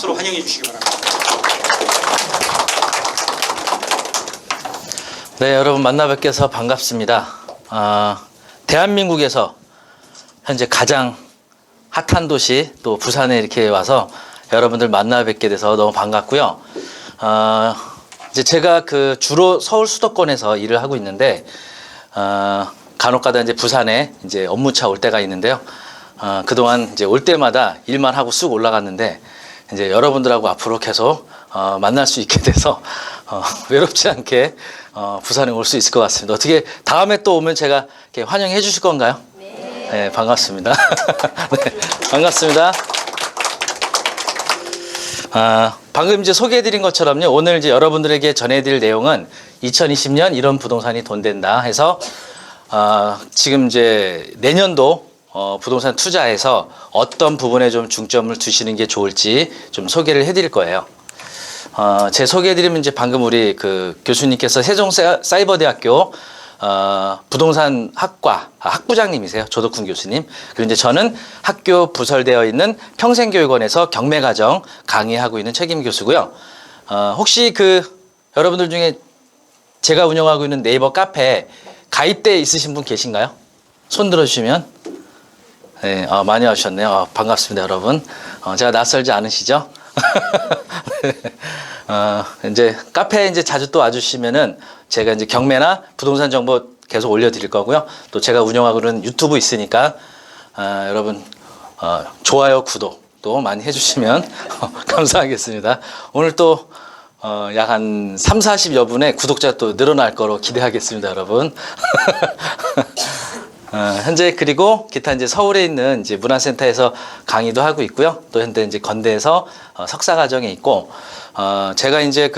박수로 환영해 주시기 바랍니다. 네, 여러분 만나 뵙게서 반갑습니다. 대한민국에서 현재 가장 핫한 도시 또 부산에 이렇게 와서 여러분들 만나 뵙게 돼서 너무 반갑고요. 이제 제가 주로 서울 수도권에서 일을 하고 있는데 간혹가다 이제 부산에 이제 업무차 올 때가 있는데요. 그동안 이제 올 때마다 일만 하고 쑥 올라갔는데 이제 여러분들하고 앞으로 계속 만날 수 있게 돼서 외롭지 않게 부산에 올 수 있을 것 같습니다. 어떻게 다음에 또 오면 제가 이렇게 환영해 주실 건가요? 네. 네, 반갑습니다. 네, 반갑습니다. 방금 이제 소개해드린 것처럼요. 오늘 이제 여러분들에게 전해드릴 내용은 2020년 이런 부동산이 돈 된다 해서 지금 이제 내년도 부동산 투자에서 어떤 부분에 좀 중점을 두시는 게 좋을지 좀 소개를 해드릴 거예요. 제 소개해드리면 이제 방금 우리 교수님께서 세종사이버대학교 부동산 학과 학부장님이세요. 조덕훈 교수님. 그리고 이제 저는 학교 부설되어 있는 평생교육원에서 경매과정 강의하고 있는 책임 교수고요. 혹시 여러분들 중에 제가 운영하고 있는 네이버 카페 가입돼 있으신 분 계신가요? 손 들어주시면. 네, 많이 와주셨네요. 반갑습니다, 여러분. 제가 낯설지 않으시죠? 이제 카페에 이제 자주 또 와주시면은 제가 이제 경매나 부동산 정보 계속 올려드릴 거고요. 또 제가 운영하고 있는 유튜브 있으니까 여러분 좋아요, 구독도 많이 해주시면 감사하겠습니다. 오늘 또 약 한 30-40여 분의 구독자 또 늘어날 거로 기대하겠습니다, 여러분. 현재 그리고 기타 이제 서울에 있는 이제 문화센터에서 강의도 하고 있고요. 또 현재 이제 건대에서 석사과정에 있고, 제가 이제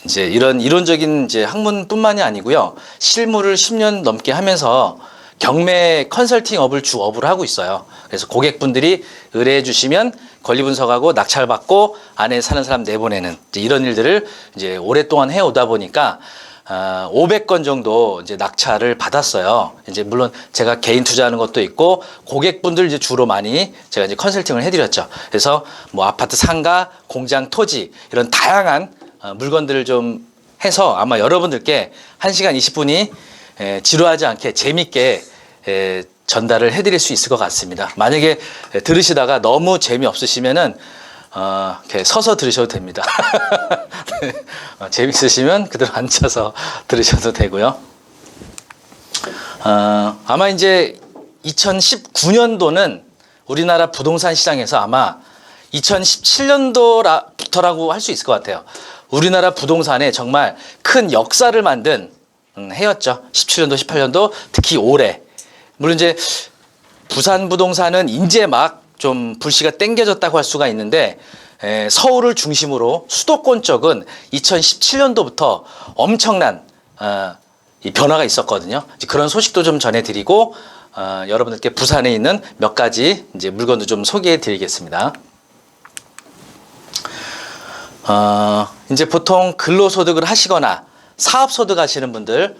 이제 이런 이론적인 이제 학문뿐만이 아니고요. 실무를 10년 넘게 하면서 경매 컨설팅업을 주업으로 하고 있어요. 그래서 고객분들이 의뢰해 주시면 권리 분석하고 낙찰받고 안에 사는 사람 내보내는 이제 이런 일들을 이제 오랫동안 해오다 보니까 500건 정도 이제 낙찰을 받았어요. 이제 물론 제가 개인 투자하는 것도 있고 고객분들 이제 주로 많이 제가 이제 컨설팅을 해드렸죠. 그래서 뭐 아파트 상가, 공장, 토지 이런 다양한 물건들을 좀 해서 아마 여러분들께 1시간 20분이 지루하지 않게 재밌게 전달을 해드릴 수 있을 것 같습니다. 만약에 들으시다가 너무 재미없으시면은 이렇게 서서 들으셔도 됩니다. 네. 재밌으시면 그대로 앉아서 들으셔도 되고요. 아마 이제 2019년도는 우리나라 부동산 시장에서 아마 2017년도부터라고 할 수 있을 것 같아요. 우리나라 부동산에 정말 큰 역사를 만든 해였죠. 17년도, 18년도, 특히 올해. 물론 이제 부산 부동산은 이제 막 좀 불씨가 땡겨졌다고 할 수가 있는데 서울을 중심으로 수도권 쪽은 2017년도부터 엄청난 이 변화가 있었거든요. 그런 소식도 좀 전해드리고 여러분들께 부산에 있는 몇 가지 이제 물건도 좀 소개해드리겠습니다. 이제 보통 근로소득을 하시거나 사업소득 하시는 분들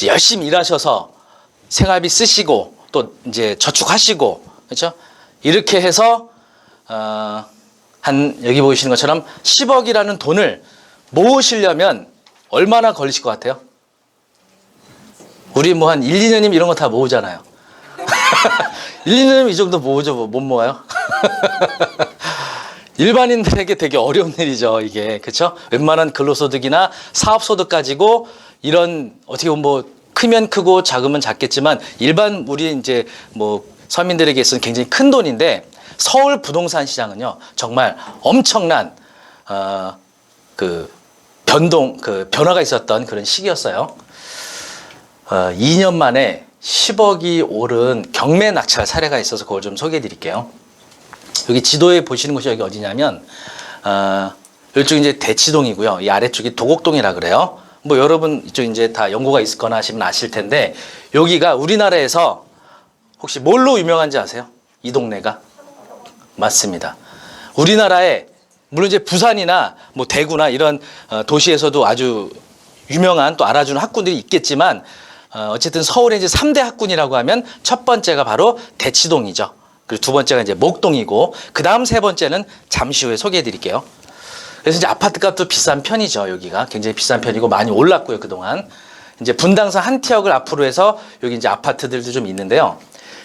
열심히 일하셔서 생활비 쓰시고 또 이제 저축하시고 그렇죠? 이렇게 해서 여기 보이시는 것처럼 10억이라는 돈을 모으시려면 얼마나 걸리실 것 같아요? 우리 뭐 한 1, 2년이면 이런 거 다 모으잖아요. 1, 2년이면 이 정도 모으죠. 못 모아요? 일반인들에게 되게 어려운 일이죠, 이게. 그렇죠? 웬만한 근로소득이나 사업소득 가지고 이런 어떻게 보면 뭐 크면 크고 작으면 작겠지만 일반 우리 이제 뭐 서민들에게 있어서는 굉장히 큰 돈인데 서울 부동산 시장은요 정말 엄청난 변화가 있었던 그런 시기였어요. 2년 만에 10억이 오른 경매 낙찰 사례가 있어서 그걸 좀 소개해 드릴게요. 여기 지도에 보시는 곳이 여기 어디냐면 이쪽이 이제 대치동이고요. 이 아래쪽이 도곡동이라 그래요. 뭐 여러분 이쪽 이제 다 연고가 있거나 하시면 아실 텐데 여기가 우리나라에서 혹시 뭘로 유명한지 아세요? 이 동네가? 맞습니다. 우리나라에 물론 이제 부산이나 뭐 대구나 이런 도시에서도 아주 유명한 또 알아주는 학군들이 있겠지만 어쨌든 서울의 이제 3대 학군이라고 하면 첫 번째가 바로 대치동이죠. 그리고 두 번째가 이제 목동이고, 그 다음 세 번째는 잠시 후에 소개해 드릴게요. 그래서 이제 아파트 값도 비싼 편이죠. 여기가 굉장히 비싼 편이고 많이 올랐고요, 그동안. 이제 분당선 한 지역을 앞으로 해서 여기 이제 아파트들도 좀 있는데요.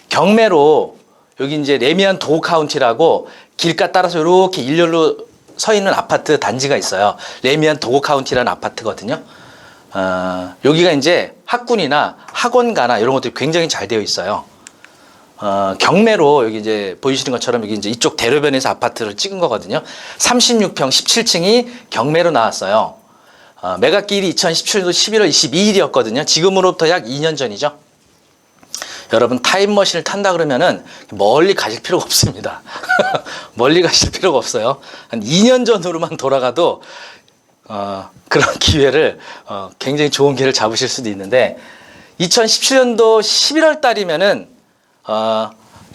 경매로 여기 이제 레미안 도우 카운티라고 길가 따라서 이렇게 일렬로 서 있는 아파트 단지가 있어요. 레미안 도우 카운티라는 아파트거든요. 여기가 이제 학군이나 학원가나 이런 것들이 굉장히 잘 되어 있어요. 경매로 여기 이제 보이시는 것처럼 여기 이제 이쪽 대로변에서 아파트를 찍은 거거든요. 36평 17층이 경매로 나왔어요. 매각기일이 2017년도 11월 22일이었거든요. 지금으로부터 약 2년 전이죠. 여러분 타임머신을 탄다 그러면은 멀리 가실 필요가 없습니다. 멀리 가실 필요가 없어요. 한 2년 전으로만 돌아가도 그런 기회를 굉장히 좋은 기회를 잡으실 수도 있는데 2017년도 11월 달이면은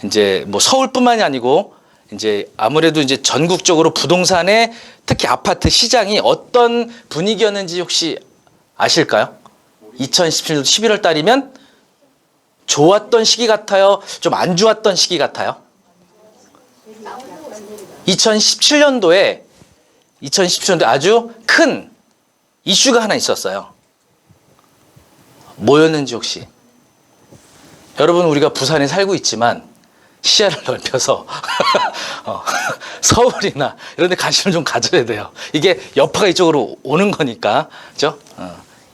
이제 뭐 서울뿐만이 아니고 이제 아무래도 이제 전국적으로 부동산의 특히 아파트 시장이 어떤 분위기였는지 혹시 아실까요? 2017년도 11월 달이면 좋았던 시기 같아요? 좀 안 좋았던 시기 같아요? 2017년도에 아주 큰 이슈가 하나 있었어요. 뭐였는지 혹시? 여러분 우리가 부산에 살고 있지만 시야를 넓혀서 서울이나 이런 데 관심을 좀 가져야 돼요. 이게 여파가 이쪽으로 오는 거니까. 그죠?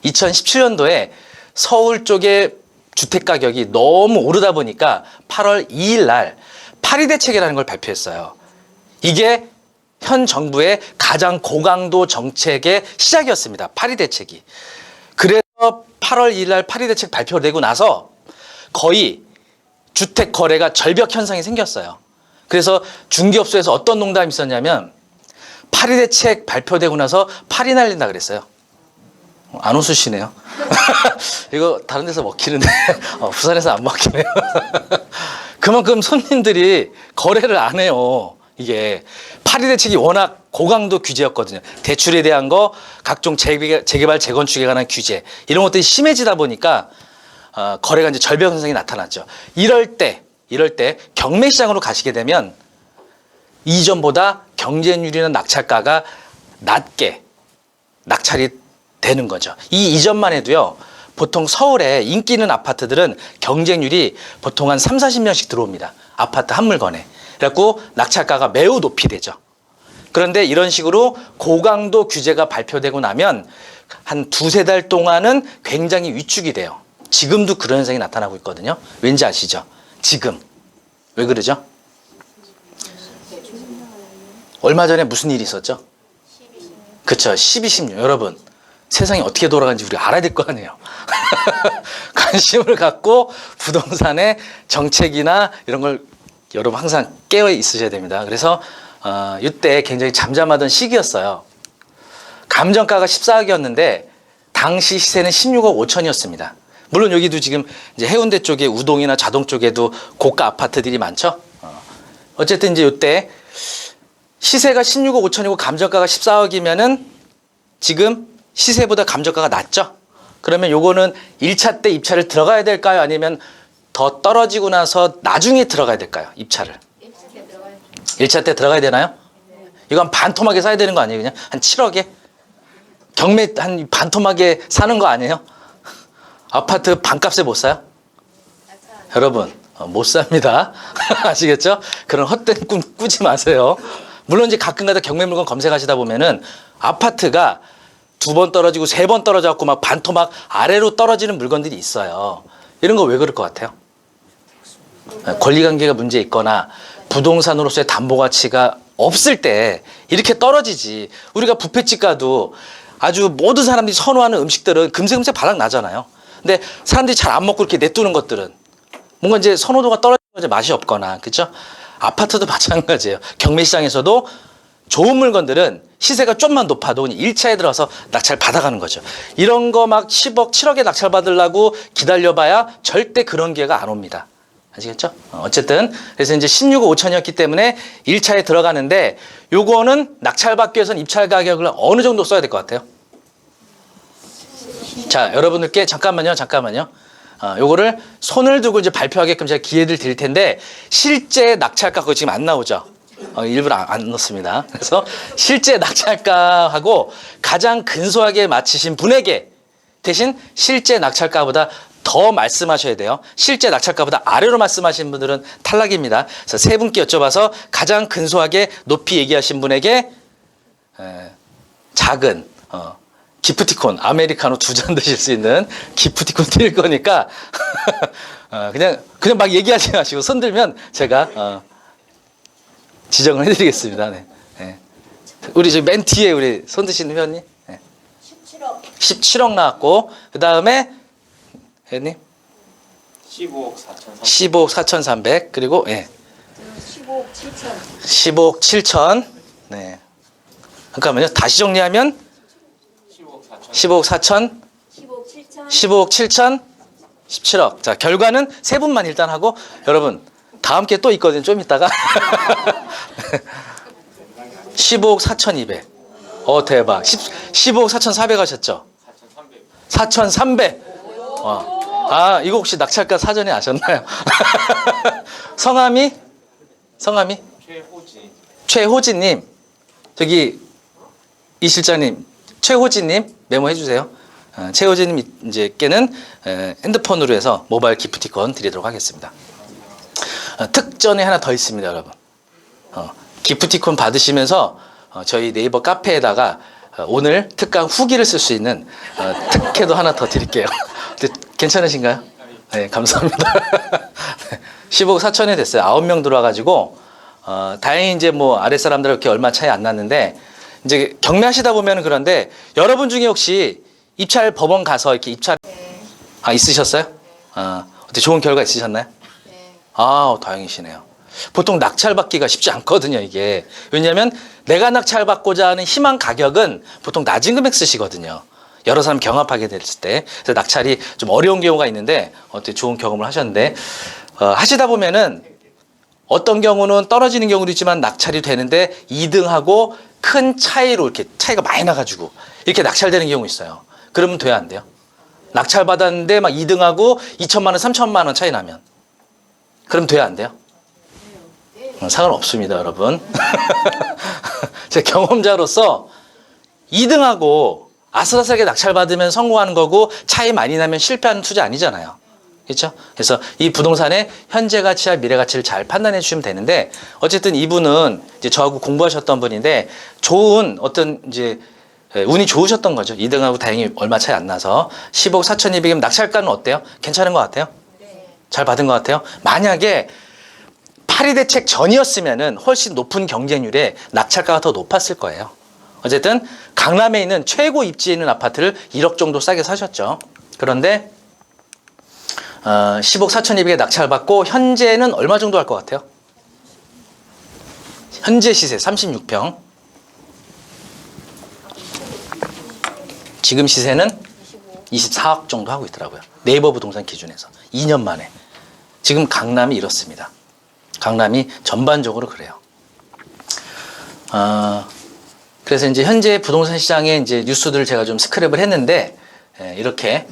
2017년도에 서울 쪽에 주택 가격이 너무 오르다 보니까 8월 2일 날 파리 대책이라는 걸 발표했어요. 이게 현 정부의 가장 고강도 정책의 시작이었습니다. 파리 대책이. 그래서 8월 2일 날 파리 대책 발표되고 나서 거의 주택 거래가 절벽 현상이 생겼어요. 그래서 중개업소에서 어떤 농담이 있었냐면 파리 대책 발표되고 나서 파리 날린다 그랬어요. 안 웃으시네요. 이거 다른 데서 먹히는데 부산에서 안 먹히네요. 그만큼 손님들이 거래를 안 해요. 이게 파리 대책이 워낙 고강도 규제였거든요. 대출에 대한 거, 각종 재개발, 재건축에 관한 규제 이런 것들이 심해지다 보니까 거래가 이제 절벽 현상이 나타났죠. 이럴 때 경매 시장으로 가시게 되면 이전보다 경쟁률이나 낙찰가가 낮게 낙찰이 되는 거죠. 이 이전만 해도요. 보통 서울에 인기 있는 아파트들은 경쟁률이 보통 한 3, 40명씩 들어옵니다. 아파트 한 물건에. 그래갖고 낙찰가가 매우 높이 되죠. 그런데 이런 식으로 고강도 규제가 발표되고 나면 한 두세 달 동안은 굉장히 위축이 돼요. 지금도 그런 현상이 나타나고 있거든요. 왠지 아시죠? 지금. 왜 그러죠? 얼마 전에 무슨 일이 있었죠? 그쵸. 12, 16. 여러분. 세상이 어떻게 돌아가는지 우리가 알아야 될 거 아니에요. 관심을 갖고 부동산의 정책이나 이런 걸 여러분 항상 깨어 있으셔야 됩니다. 그래서 이때 굉장히 잠잠하던 시기였어요. 감정가가 14억이었는데 당시 시세는 16억 5천이었습니다. 물론 여기도 지금 이제 해운대 쪽에 우동이나 자동 쪽에도 고가 아파트들이 많죠. 어쨌든 이제 이때 시세가 16억 5천이고 감정가가 14억이면은 지금 시세보다 감정가가 낮죠? 그러면 요거는 1차 때 입찰을 들어가야 될까요? 아니면 더 떨어지고 나서 나중에 들어가야 될까요? 입찰을. 1차 때 들어가야 되나요? 이거 한 반토막에 사야 되는 거 아니에요? 그냥 한 7억에? 경매 한 반토막에 사는 거 아니에요? 아파트 반값에 못 사요? 여러분 못 삽니다. 아시겠죠? 그런 헛된 꿈 꾸지 마세요. 물론 이제 가끔가다 경매 물건 검색하시다 보면은 아파트가 2번 떨어지고 3번 떨어져갖고 막 반토막 아래로 떨어지는 물건들이 있어요. 이런 거 왜 그럴 것 같아요? 권리관계가 문제 있거나 부동산으로서의 담보 가치가 없을 때 이렇게 떨어지지. 우리가 뷔페집 가도 아주 모든 사람들이 선호하는 음식들은 금세 바닥 나잖아요. 근데 사람들이 잘 안 먹고 이렇게 내두는 것들은 뭔가 이제 선호도가 떨어지는 거죠. 맛이 없거나. 그렇죠? 아파트도 마찬가지예요. 경매 시장에서도 좋은 물건들은 시세가 좀만 높아도 1차에 들어서 낙찰 받아가는 거죠. 이런 거 막 10억, 7억에 낙찰 받으려고 기다려봐야 절대 그런 기회가 안 옵니다. 아시겠죠? 어쨌든 그래서 이제 16억 5천이었기 때문에 1차에 들어가는데 요거는 낙찰 받기 위해서는 입찰 가격을 어느 정도 써야 될 것 같아요? 자, 여러분들께 잠깐만요. 요거를 손을 두고 이제 발표하게끔 제가 기회를 드릴 텐데, 실제 낙찰가 그거 지금 안 나오죠? 일부러 안 넣습니다. 그래서 실제 낙찰가하고 가장 근소하게 맞히신 분에게 대신 실제 낙찰가보다 더 말씀하셔야 돼요. 실제 낙찰가보다 아래로 말씀하신 분들은 탈락입니다. 그래서 세 분께 여쭤봐서 가장 근소하게 높이 얘기하신 분에게 작은 기프티콘 아메리카노 2잔 드실 수 있는 기프티콘 드릴 거니까 그냥 막 얘기하지 마시고 손 들면 제가 지정을 해드리겠습니다. 네. 네. 우리 저 맨 뒤에 우리 손 드시는 회원님. 네. 17억. 17억 나왔고 그 다음에 회원님 15억 4,300. 15억 4,300 그리고 15억 7천. 15억 7천. 네. 잠깐만요. 다시 정리하면 15억 4천, 15억 7천. 15억 7천, 17억. 자, 결과는 세 분만 일단 하고 여러분 다음 게 또 있거든요. 좀 이따가 15억 4,200. 대박. 15억 4,400 하셨죠? 4,300. 와. 이거 혹시 낙찰가 사전에 아셨나요? 성함이 최호진님. 저기 이 실장님 최호진님 메모해 주세요. 최호진님 이제께는 핸드폰으로 해서 모바일 기프티콘 드리도록 하겠습니다. 특전에 하나 더 있습니다, 여러분. 기프티콘 받으시면서 저희 네이버 카페에다가 오늘 특강 후기를 쓸 수 있는 특혜도 하나 더 드릴게요. 괜찮으신가요? 네, 감사합니다. 15억 4천이 됐어요. 9명 들어와가지고 다행히 이제 뭐 아랫사람들 이렇게 얼마 차이 안 났는데 이제 경매하시다 보면 그런데 여러분 중에 혹시 입찰 법원 가서 이렇게 입찰 있으셨어요? 어떻게 좋은 결과 있으셨나요? 네. 다행이시네요. 보통 낙찰받기가 쉽지 않거든요, 이게. 왜냐하면 내가 낙찰받고자 하는 희망 가격은 보통 낮은 금액 쓰시거든요. 여러 사람 경합하게 됐을 때. 그래서 낙찰이 좀 어려운 경우가 있는데 어떻게 좋은 경험을 하셨는데 하시다 보면은 어떤 경우는 떨어지는 경우도 있지만 낙찰이 되는데 2등하고 큰 차이로 이렇게 차이가 많이 나가지고 이렇게 낙찰되는 경우 있어요. 그러면 돼야 안 돼요? 낙찰 받았는데 막 2등하고 2천만 원, 3천만 원 차이 나면 그럼 돼야 안 돼요? 상관없습니다, 여러분. 제 경험자로서 2등하고 아슬아슬하게 낙찰 받으면 성공하는 거고 차이 많이 나면 실패하는 투자 아니잖아요. 그렇죠? 그래서 이 부동산의 현재 가치와 미래 가치를 잘 판단해 주시면 되는데 어쨌든 이분은 이제 저하고 공부하셨던 분인데 좋은 어떤 이제 운이 좋으셨던 거죠. 2등하고 다행히 얼마 차이 안 나서 15억 4,200이면 낙찰가는 어때요? 괜찮은 것 같아요? 잘 받은 것 같아요? 만약에 파리대책 전이었으면은 훨씬 높은 경쟁률에 낙찰가가 더 높았을 거예요. 어쨌든 강남에 있는 최고 입지에 있는 아파트를 1억 정도 싸게 사셨죠. 그런데 15억 4,200에 낙찰받고 현재는 얼마 정도 할 것 같아요? 현재 시세 36평. 지금 시세는 24억 정도 하고 있더라고요. 네이버 부동산 기준에서 2년 만에. 지금 강남이 이렇습니다. 강남이 전반적으로 그래요. 그래서 이제 현재 부동산 시장의 이제 뉴스들을 제가 좀 스크랩을 했는데 이렇게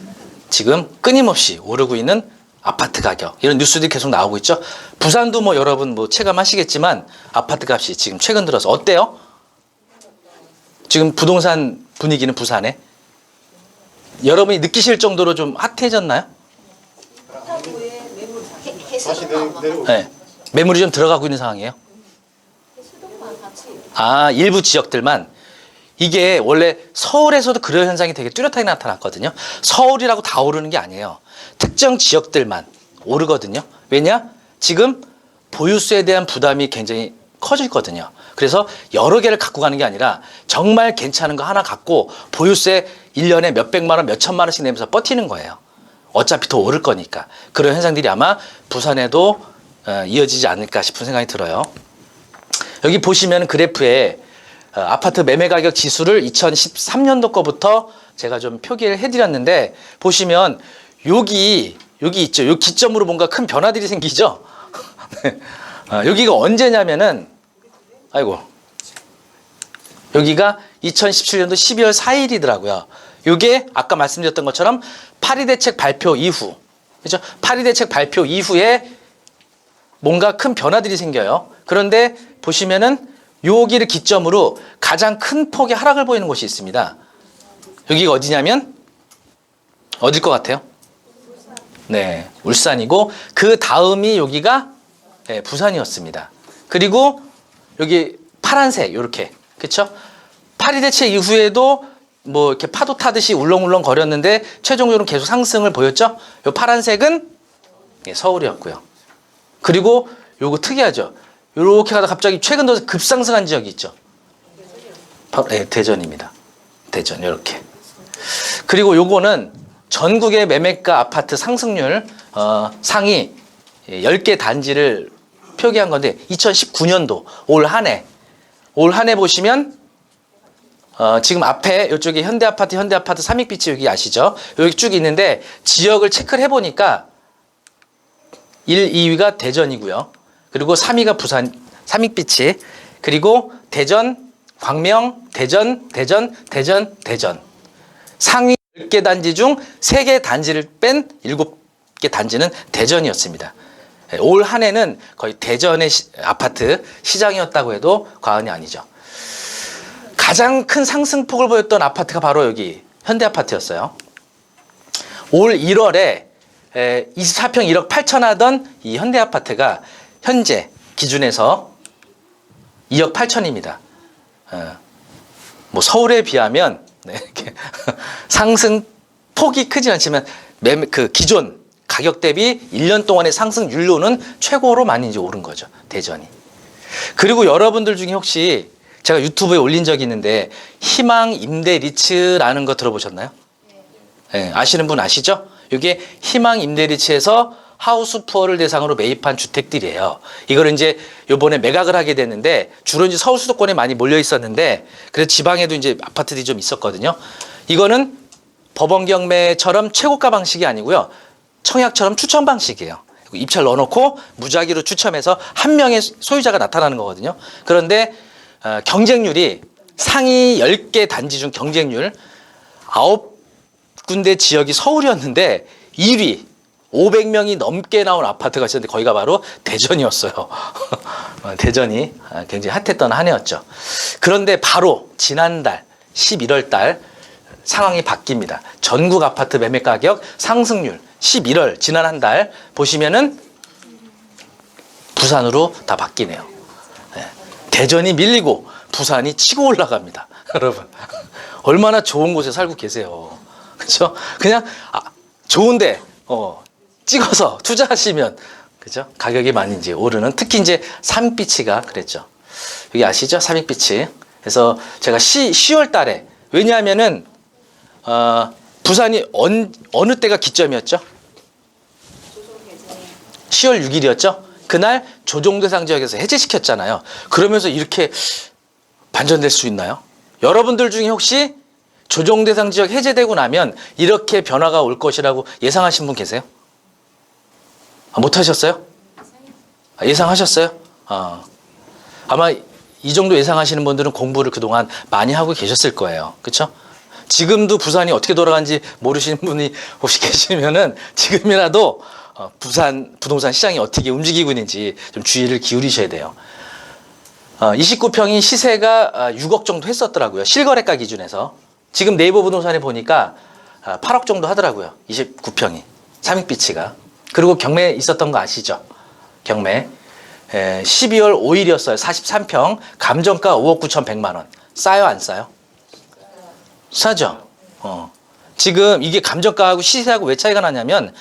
지금 끊임없이 오르고 있는 아파트 가격 이런 뉴스들이 계속 나오고 있죠. 부산도 뭐 여러분 뭐 체감하시겠지만 아파트 값이 지금 최근 들어서 어때요? 지금 부동산 분위기는 부산에 여러분이 느끼실 정도로 좀 핫해졌나요? 네. 매물이 좀 들어가고 있는 상황이에요. 일부 지역들만. 이게 원래 서울에서도 그런 현상이 되게 뚜렷하게 나타났거든요. 서울이라고 다 오르는 게 아니에요. 특정 지역들만 오르거든요. 왜냐? 지금 보유세에 대한 부담이 굉장히 커졌거든요. 그래서 여러 개를 갖고 가는 게 아니라 정말 괜찮은 거 하나 갖고 보유세 1년에 몇백만 원, 몇천만 원씩 내면서 버티는 거예요. 어차피 더 오를 거니까. 그런 현상들이 아마 부산에도 이어지지 않을까 싶은 생각이 들어요. 여기 보시면 그래프에 아파트 매매 가격 지수를 2013년도 거부터 제가 좀 표기를 해드렸는데 보시면 여기 있죠. 요 기점으로 뭔가 큰 변화들이 생기죠. 여기가 언제냐면은 여기가 2017년도 12월 4일이더라고요. 이게 아까 말씀드렸던 것처럼 파리대책 발표 이후 그렇죠? 파리 대책 발표 이후에 뭔가 큰 변화들이 생겨요. 그런데 보시면은 여기를 기점으로 가장 큰 폭의 하락을 보이는 곳이 있습니다. 여기가 어디냐면 어딜 것 같아요? 네, 울산이고 그 다음이 여기가 네, 부산이었습니다. 그리고 여기 파란색 이렇게 그렇죠? 파리 대책 이후에도 뭐 이렇게 파도 타듯이 울렁울렁 거렸는데 최종적으로 계속 상승을 보였죠? 이 파란색은 예, 서울이었고요. 그리고 요거 특이하죠? 이렇게 가다 갑자기 최근 들어서 급상승한 지역이 있죠. 네, 대전입니다. 대전 이렇게. 그리고 요거는 전국의 매매가 아파트 상승률 상위 10개 단지를 표기한 건데 2019년도 올 한 해 보시면 지금 앞에 이쪽에 현대아파트 삼익빛이 여기 아시죠? 여기 쭉 있는데 지역을 체크를 해보니까 1, 2위가 대전이고요. 그리고 3위가 부산 삼익빛이 그리고 대전, 광명, 대전 상위 10개 단지 중 3개 단지를 뺀 7개 단지는 대전이었습니다. 올 한 해는 거의 대전의 아파트 시장이었다고 해도 과언이 아니죠. 가장 큰 상승폭을 보였던 아파트가 바로 여기 현대아파트였어요. 올 1월에 24평 1억 8천 하던 이 현대아파트가 현재 기준에서 2억 8천입니다. 뭐 서울에 비하면 네, 이렇게 상승폭이 크지 않지만 그 기존 가격 대비 1년 동안의 상승률로는 최고로 많이 이제 오른 거죠. 대전이. 그리고 여러분들 중에 혹시 제가 유튜브에 올린 적이 있는데 희망 임대 리츠라는 거 들어보셨나요? 네, 아시는 분 아시죠? 이게 희망 임대 리츠에서 하우스 푸어를 대상으로 매입한 주택들이에요. 이걸 이제 요번에 매각을 하게 됐는데 주로 이제 서울 수도권에 많이 몰려 있었는데 그래서 지방에도 이제 아파트들이 좀 있었거든요. 이거는 법원 경매처럼 최고가 방식이 아니고요. 청약처럼 추첨 방식이에요. 입찰 넣어놓고 무작위로 추첨해서 한 명의 소유자가 나타나는 거거든요. 그런데 경쟁률이 상위 10개 단지 중 경쟁률 9군데 지역이 서울이었는데 1위 500명이 넘게 나온 아파트가 있었는데 거기가 바로 대전이었어요. 대전이 굉장히 핫했던 한 해였죠. 그런데 바로 지난달 11월 달 상황이 바뀝니다. 전국 아파트 매매 가격 상승률 11월 지난 한 달 보시면은 부산으로 다 바뀌네요. 네. 대전이 밀리고 부산이 치고 올라갑니다. 여러분 얼마나 좋은 곳에 살고 계세요. 그렇죠? 그냥 좋은데 찍어서 투자하시면 그죠? 가격이 많이 이제 오르는 특히 이제 삼익빛이가 그랬죠. 여기 아시죠? 삼익빛이. 그래서 제가 10월 달에 왜냐하면은 부산이 어느 때가 기점이었죠? 10월 6일이었죠? 그날 조정대상 지역에서 해제시켰잖아요. 그러면서 이렇게 반전될 수 있나요? 여러분들 중에 혹시 조정대상 지역 해제되고 나면 이렇게 변화가 올 것이라고 예상하신 분 계세요? 못하셨어요? 예상하셨어요? 아마 이 정도 예상하시는 분들은 공부를 그동안 많이 하고 계셨을 거예요. 그렇죠? 지금도 부산이 어떻게 돌아가는지 모르시는 분이 혹시 계시면은 지금이라도 부산 부동산 시장이 어떻게 움직이고 있는지 좀 주의를 기울이셔야 돼요. 29평이 시세가 6억 정도 했었더라고요. 실거래가 기준에서. 지금 네이버 부동산에 보니까 8억 정도 하더라고요. 29평이. 삼익비치가. 그리고 경매 있었던 거 아시죠? 경매. 12월 5일이었어요. 43평. 감정가 5억 9,100만 원. 싸요, 안 싸요? 싸죠? 지금 이게 감정가하고 시세하고 왜 차이가 나냐면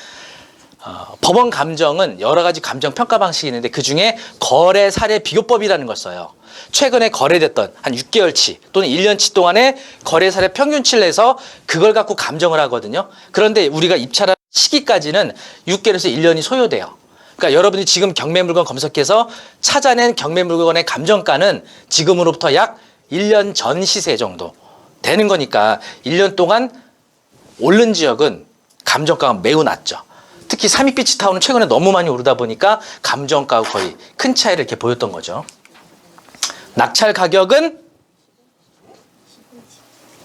법원 감정은 여러 가지 감정 평가 방식이 있는데 그중에 거래 사례 비교법이라는 걸 써요. 최근에 거래됐던 한 6개월치 또는 1년치 동안의 거래 사례 평균치를 내서 그걸 갖고 감정을 하거든요. 그런데 우리가 입찰한 시기까지는 6개월에서 1년이 소요돼요. 그러니까 여러분이 지금 경매 물건 검색해서 찾아낸 경매 물건의 감정가는 지금으로부터 약 1년 전 시세 정도 되는 거니까 1년 동안 오른 지역은 감정가가 매우 낮죠. 특히 삼익비치타운은 최근에 너무 많이 오르다 보니까 감정가가 거의 큰 차이를 이렇게 보였던 거죠. 낙찰 가격은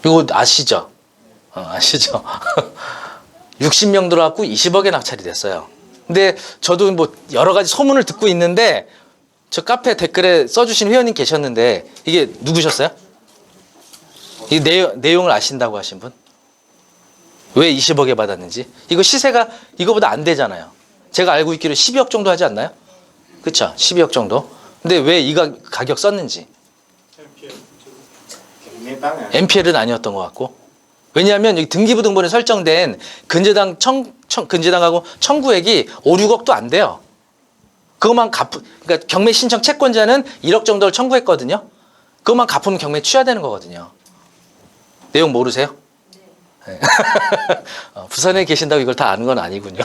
이거 아시죠? 아시죠? 60명 들어왔고 20억에 낙찰이 됐어요. 근데 저도 뭐 여러 가지 소문을 듣고 있는데 저 카페 댓글에 써주신 회원님 계셨는데 이게 누구셨어요? 이 내용을 아신다고 하신 분? 왜 20억에 받았는지? 이거 시세가 이거보다 안 되잖아요. 제가 알고 있기로 12억 정도 하지 않나요? 그쵸? 12억 정도. 근데 왜 이 가격 썼는지. MPL은 아니었던 것 같고. 왜냐하면 여기 등기부등본에 설정된 근저당하고 청구액이 5, 6억도 안 돼요. 그것만 그러니까 경매 신청 채권자는 1억 정도를 청구했거든요. 그것만 갚으면 경매 취하되는 거거든요. 내용 모르세요? 네. 부산에 계신다고 이걸 다 아는 건 아니군요.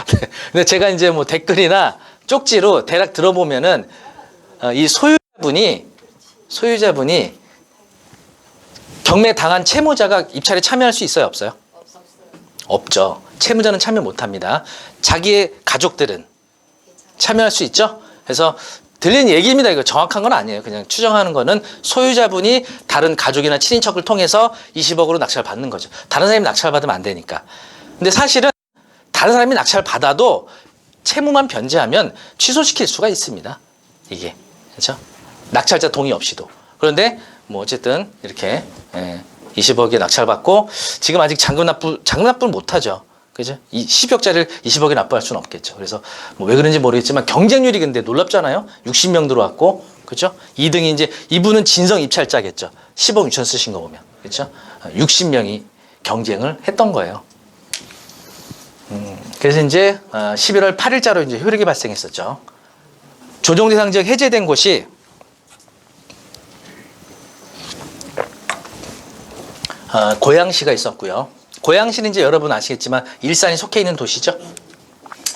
네. 근데 제가 이제 뭐 댓글이나 쪽지로 대략 들어보면은 이 소유자분이 경매 당한 채무자가 입찰에 참여할 수 있어요, 없어요? 없죠. 채무자는 참여 못 합니다. 자기의 가족들은 참여할 수 있죠? 그래서 들린 얘기입니다. 이거 정확한 건 아니에요. 그냥 추정하는 거는 소유자분이 다른 가족이나 친인척을 통해서 20억으로 낙찰을 받는 거죠. 다른 사람이 낙찰을 받으면 안 되니까. 근데 사실은 다른 사람이 낙찰을 받아도 채무만 변제하면 취소시킬 수가 있습니다. 이게. 그렇죠? 낙찰자 동의 없이도. 그런데 뭐 어쨌든 이렇게 20억에 낙찰받고 지금 아직 장납을 못하죠. 그죠? 10억짜리를 20억에 납부할 수는 없겠죠. 그래서 뭐 왜 그런지 모르겠지만 경쟁률이 근데 놀랍잖아요. 60명 들어왔고, 그죠? 2등이 이제 이분은 진성 입찰자겠죠. 10억 6천 쓰신 거 보면, 그죠? 60명이 경쟁을 했던 거예요. 그래서 이제 11월 8일자로 이제 효력이 발생했었죠. 조정 대상 지역 해제된 곳이 고양시가 있었고요. 고양시는 이제 여러분 아시겠지만 일산이 속해 있는 도시죠.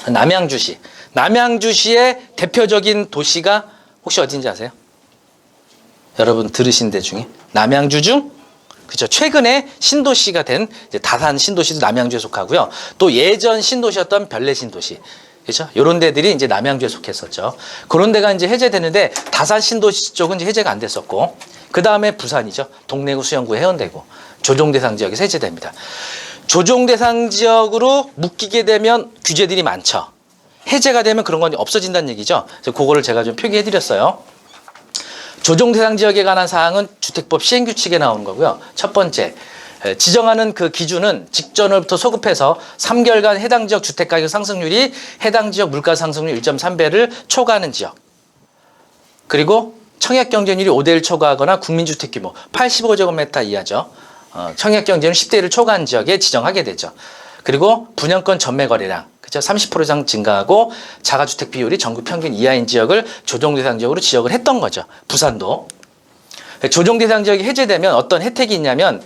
남양주시. 남양주시의 대표적인 도시가 혹시 어딘지 아세요? 여러분 들으신 데 중에 남양주 중 그죠? 최근에 신도시가 된 이제 다산 신도시도 남양주에 속하고요. 또 예전 신도시였던 별내 신도시. 그렇죠? 이런 데들이 이제 남양주에 속했었죠. 그런 데가 이제 해제되는데 다산 신도시 쪽은 이제 해제가 안 됐었고, 그 다음에 부산이죠. 동래구, 수영구, 해운대구 조정 대상 지역에서 해제됩니다. 조정 대상 지역으로 묶이게 되면 규제들이 많죠. 해제가 되면 그런 건 없어진다는 얘기죠. 그래서 그거를 제가 좀 표기해 드렸어요. 조정 대상 지역에 관한 사항은 주택법 시행규칙에 나오는 거고요. 첫 번째, 지정하는 그 기준은 직전으로부터 소급해서 3개월간 해당 지역 주택가격 상승률이 해당 지역 물가 상승률 1.3배를 초과하는 지역. 그리고 청약 경쟁률이 5대1 초과하거나 국민주택 규모 85제곱미터 이하죠. 청약 경쟁률 10대 1을 초과한 지역에 지정하게 되죠. 그리고 분양권 전매 거래량 그죠? 30% 이상 증가하고 자가주택 비율이 전국 평균 이하인 지역을 조정 대상 지역으로 지정을 했던 거죠. 부산도. 조정 대상 지역이 해제되면 어떤 혜택이 있냐면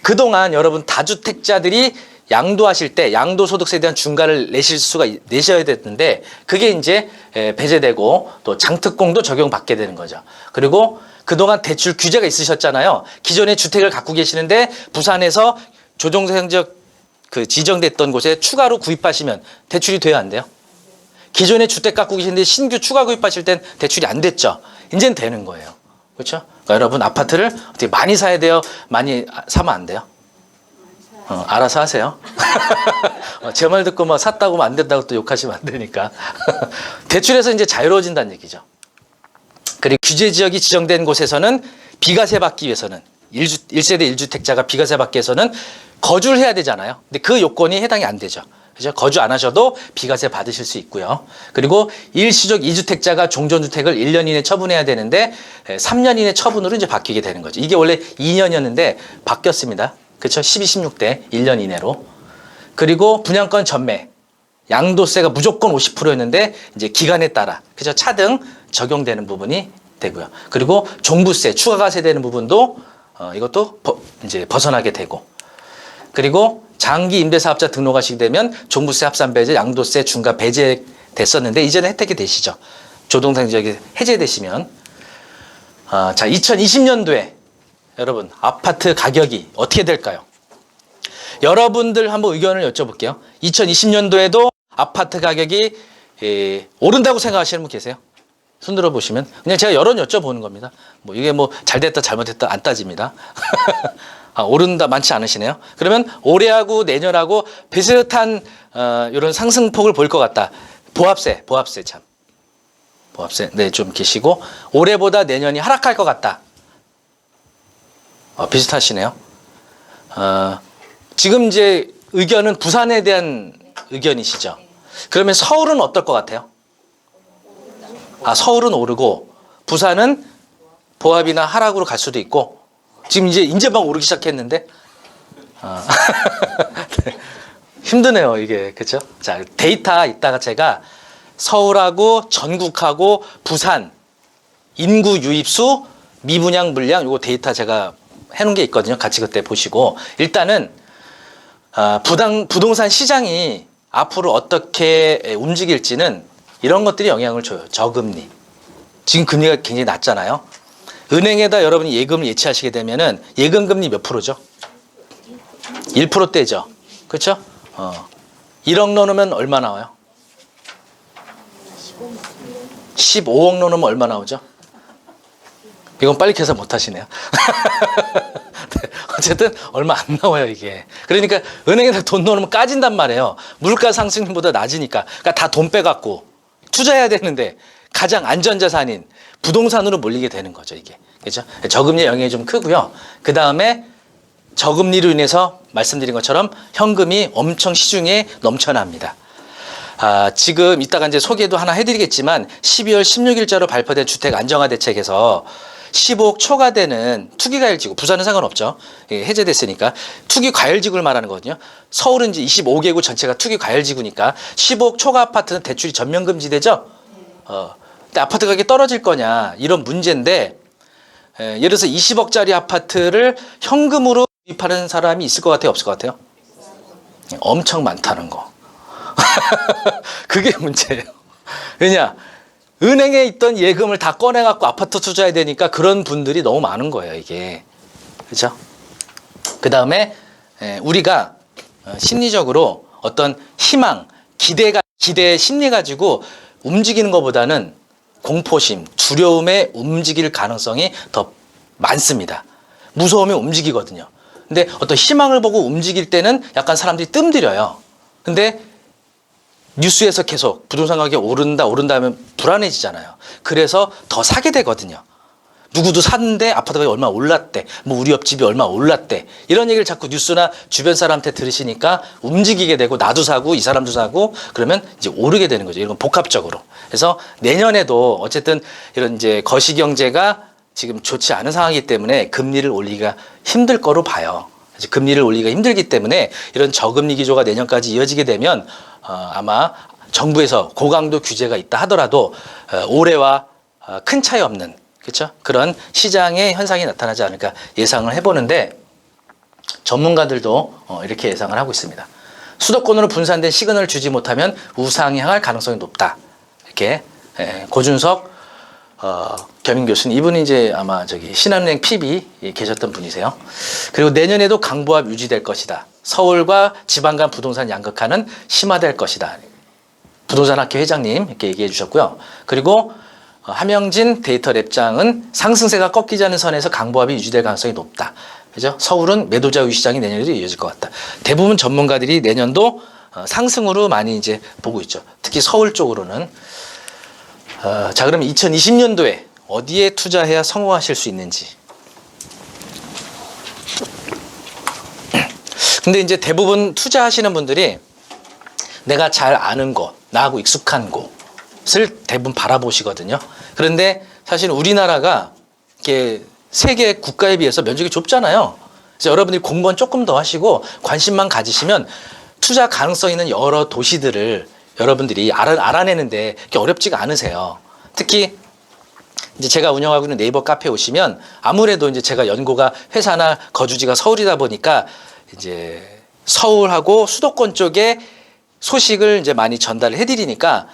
그동안 여러분 다주택자들이 양도하실 때 양도소득세에 대한 중과를 내셔야 됐는데 그게 이제 배제되고 또 장특공도 적용받게 되는 거죠. 그리고 그동안 대출 규제가 있으셨잖아요. 기존에 주택을 갖고 계시는데 부산에서 조정대상 지역 그 지정됐던 곳에 추가로 구입하시면 대출이 돼요, 안 돼요? 기존에 주택 갖고 계시는데 신규 추가 구입하실 땐 대출이 안 됐죠. 이제는 되는 거예요. 그렇죠? 그러니까 여러분 아파트를 어떻게 많이 사야 돼요? 많이 사면 안 돼요? 알아서 하세요. 제 말 듣고 뭐 샀다고 안 된다고 또 욕하시면 안 되니까. 대출에서 이제 자유로워진다는 얘기죠. 그리고 규제 지역이 지정된 곳에서는 비과세 받기 위해서는 1세대 1주택자가 비과세 받기 위해서는 거주를 해야 되잖아요. 근데 그 요건이 해당이 안 되죠. 그죠? 거주 안 하셔도 비과세 받으실 수 있고요. 그리고 일시적 2주택자가 종전주택을 1년 이내 처분해야 되는데 3년 이내 처분으로 이제 바뀌게 되는 거죠. 이게 원래 2년이었는데 바뀌었습니다. 그렇죠? 12, 16대 1년 이내로. 그리고 분양권 전매. 양도세가 무조건 50%였는데 이제 기간에 따라 그죠? 차등 적용되는 부분이 되고요. 그리고 종부세 추가가세 되는 부분도 이것도 이제 벗어나게 되고. 그리고 장기 임대사업자 등록하시게 되면 종부세 합산 배제, 양도세 중과 배제 됐었는데 이제는 혜택이 되시죠. 조동상 지역이 해제되시면 자 2020년도에 여러분 아파트 가격이 어떻게 될까요? 여러분들 한번 의견을 여쭤볼게요. 2020년도에도 아파트 가격이 오른다고 생각하시는 분 계세요? 손 들어 보시면 그냥 제가 여론 여쭤보는 겁니다. 뭐 이게 뭐 잘됐다 잘못됐다 안 따집니다. 아, 오른다 많지 않으시네요. 그러면 올해하고 내년하고 비슷한 이런 상승폭을 보일 것 같다. 보합세 참. 보합세 네 좀 계시고 올해보다 내년이 하락할 것 같다. 비슷하시네요. 지금 이제 의견은 부산에 대한 의견이시죠. 그러면 서울은 어떨 것 같아요? 서울은 오르고 부산은 보합이나 하락으로 갈 수도 있고 지금 이제 막 오르기 시작했는데 네. 힘드네요 이게 그렇죠? 자 데이터 이따가 제가 서울하고 전국하고 부산 인구 유입수 미분양 물량 요거 데이터 제가 해놓은 게 있거든요. 같이 그때 보시고 일단은 부동산 시장이 앞으로 어떻게 움직일지는 이런 것들이 영향을 줘요. 저금리. 지금 금리가 굉장히 낮잖아요. 은행에다 여러분이 예금을 예치하시게 되면은 예금 금리 몇 프로죠? 1%대죠. 그렇죠? 1억 넣으면 얼마 나와요? 15억 넣으면 얼마 나오죠? 이건 빨리 계산 못 하시네요. 네, 어쨌든 얼마 안 나와요 이게. 그러니까 은행에다 돈 넣으면 까진단 말이에요. 물가 상승률보다 낮으니까. 그러니까 다 돈 빼갖고 투자해야 되는데 가장 안전자산인 부동산으로 몰리게 되는 거죠 이게. 그렇죠? 저금리 영향이 좀 크고요. 그 다음에 저금리로 인해서 말씀드린 것처럼 현금이 엄청 시중에 넘쳐납니다. 지금 이따가 이제 소개도 하나 해드리겠지만 12월 16일자로 발표된 주택 안정화 대책에서 15억 초과되는 투기과열지구, 부산은 상관없죠. 해제됐으니까 투기과열지구를 말하는 거거든요. 서울은 이제 25개구 전체가 투기과열지구니까 15억 초과 아파트는 대출이 전면금지되죠. 근데 아파트 가격이 떨어질 거냐 이런 문제인데 예를 들어서 20억짜리 아파트를 현금으로 구입하는 사람이 있을 것 같아요, 없을 것 같아요? 엄청 많다는 거. 그게 문제예요. 왜냐? 은행에 있던 예금을 다 꺼내갖고 아파트 투자해야 되니까 그런 분들이 너무 많은 거예요, 이게. 그렇죠? 그 다음에 우리가 심리적으로 어떤 희망, 기대 심리 가지고 움직이는 것보다는 공포심, 두려움에 움직일 가능성이 더 많습니다. 무서우면 움직이거든요. 근데 어떤 희망을 보고 움직일 때는 약간 사람들이 뜸들여요. 근데 뉴스에서 계속 부동산 가격이 오른다 하면 불안해지잖아요. 그래서 더 사게 되거든요. 누구도 샀는데 아파트 가격이 얼마 올랐대. 뭐 우리 옆집이 얼마 올랐대. 이런 얘기를 자꾸 뉴스나 주변 사람한테 들으시니까 움직이게 되고 나도 사고 이 사람도 사고 그러면 이제 오르게 되는 거죠. 이런 건 복합적으로. 그래서 내년에도 어쨌든 이런 이제 거시경제가 지금 좋지 않은 상황이기 때문에 금리를 올리기가 힘들 거로 봐요. 금리를 올리기가 힘들기 때문에 이런 저금리 기조가 내년까지 이어지게 되면 아마 정부에서 고강도 규제가 있다 하더라도 올해와 큰 차이 없는 그렇죠? 그런 시장의 현상이 나타나지 않을까 예상을 해보는데 전문가들도 이렇게 예상을 하고 있습니다. 수도권으로 분산된 시그널을 주지 못하면 우상향할 가능성이 높다. 이렇게 고준석 겸임 교수님 이분이 이제 아마 저기 신한은행 PB 계셨던 분이세요. 그리고 내년에도 강보합 유지될 것이다. 서울과 지방 간 부동산 양극화는 심화될 것이다. 부동산 학회 회장님 이렇게 얘기해 주셨고요. 그리고 함영진 데이터 랩장은 상승세가 꺾이지 않는 선에서 강보합이 유지될 가능성이 높다. 그죠? 서울은 매도자유 시장이 내년에도 이어질 것 같다. 대부분 전문가들이 내년도 상승으로 많이 이제 보고 있죠. 특히 서울 쪽으로는. 자, 그러면 2020년도에 어디에 투자해야 성공하실 수 있는지. 근데 이제 대부분 투자하시는 분들이 내가 잘 아는 곳, 나하고 익숙한 곳을 대부분 바라보시거든요. 그런데 사실 우리나라가 이렇게 세계 국가에 비해서 면적이 좁잖아요. 그래서 여러분들이 공부는 조금 더 하시고 관심만 가지시면 투자 가능성 있는 여러 도시들을 여러분들이 알아내는데 그렇게 어렵지가 않으세요. 특히 이제 제가 운영하고 있는 네이버 카페에 오시면 아무래도 이제 제가 연고가 회사나 거주지가 서울이다 보니까 이제 서울하고 수도권 쪽에 소식을 이제 많이 전달을 해드리니까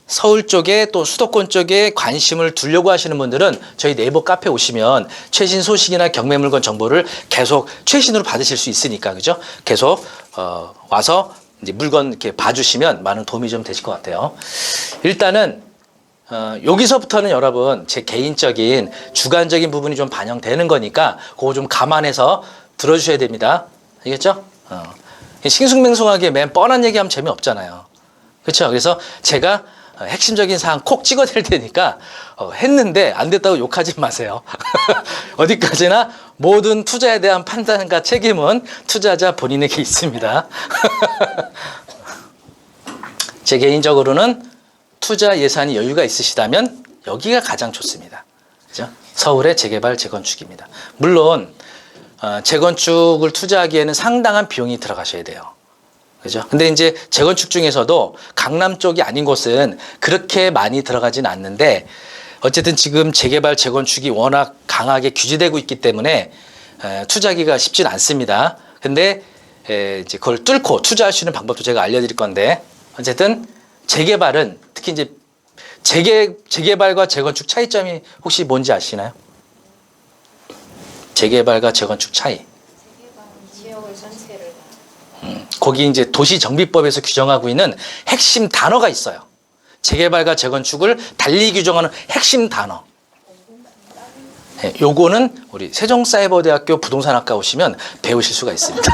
서울 쪽에 또 수도권 쪽에 관심을 두려고 하시는 분들은 저희 네이버 카페 오시면 최신 소식이나 경매 물건 정보를 계속 최신으로 받으실 수 있으니까 그죠? 계속 와서 이제 물건 이렇게 봐주시면 많은 도움이 좀 되실 것 같아요. 일단은 여기서부터는 여러분 제 개인적인 주관적인 부분이 좀 반영되는 거니까 그거 좀 감안해서 들어주셔야 됩니다. 알겠죠? 싱숭맹숭하게 맨 뻔한 얘기하면 재미없잖아요. 그렇죠? 그래서 제가 핵심적인 사항 콕 찍어낼 테니까 했는데 안 됐다고 욕하지 마세요. 어디까지나 모든 투자에 대한 판단과 책임은 투자자 본인에게 있습니다. 제 개인적으로는 투자 예산이 여유가 있으시다면 여기가 가장 좋습니다. 그죠? 서울의 재개발, 재건축입니다. 물론 재건축을 투자하기에는 상당한 비용이 들어가셔야 돼요. 그죠? 근데 이제 재건축 중에서도 강남 쪽이 아닌 곳은 그렇게 많이 들어가진 않는데 어쨌든 지금 재개발, 재건축이 워낙 강하게 규제되고 있기 때문에 투자하기가 쉽진 않습니다. 근데 이제 그걸 뚫고 투자할 수 있는 방법도 제가 알려드릴 건데 어쨌든 재개발은 특히 이제 재개발과 재건축 차이점이 혹시 뭔지 아시나요? 재개발과 재건축 차이. 지역을 전체를 거기 이제 도시정비법에서 규정하고 있는 핵심 단어가 있어요. 재개발과 재건축을 달리 규정하는 핵심 단어. 네, 요거는 우리 세종사이버대학교 부동산학과 오시면 배우실 수가 있습니다.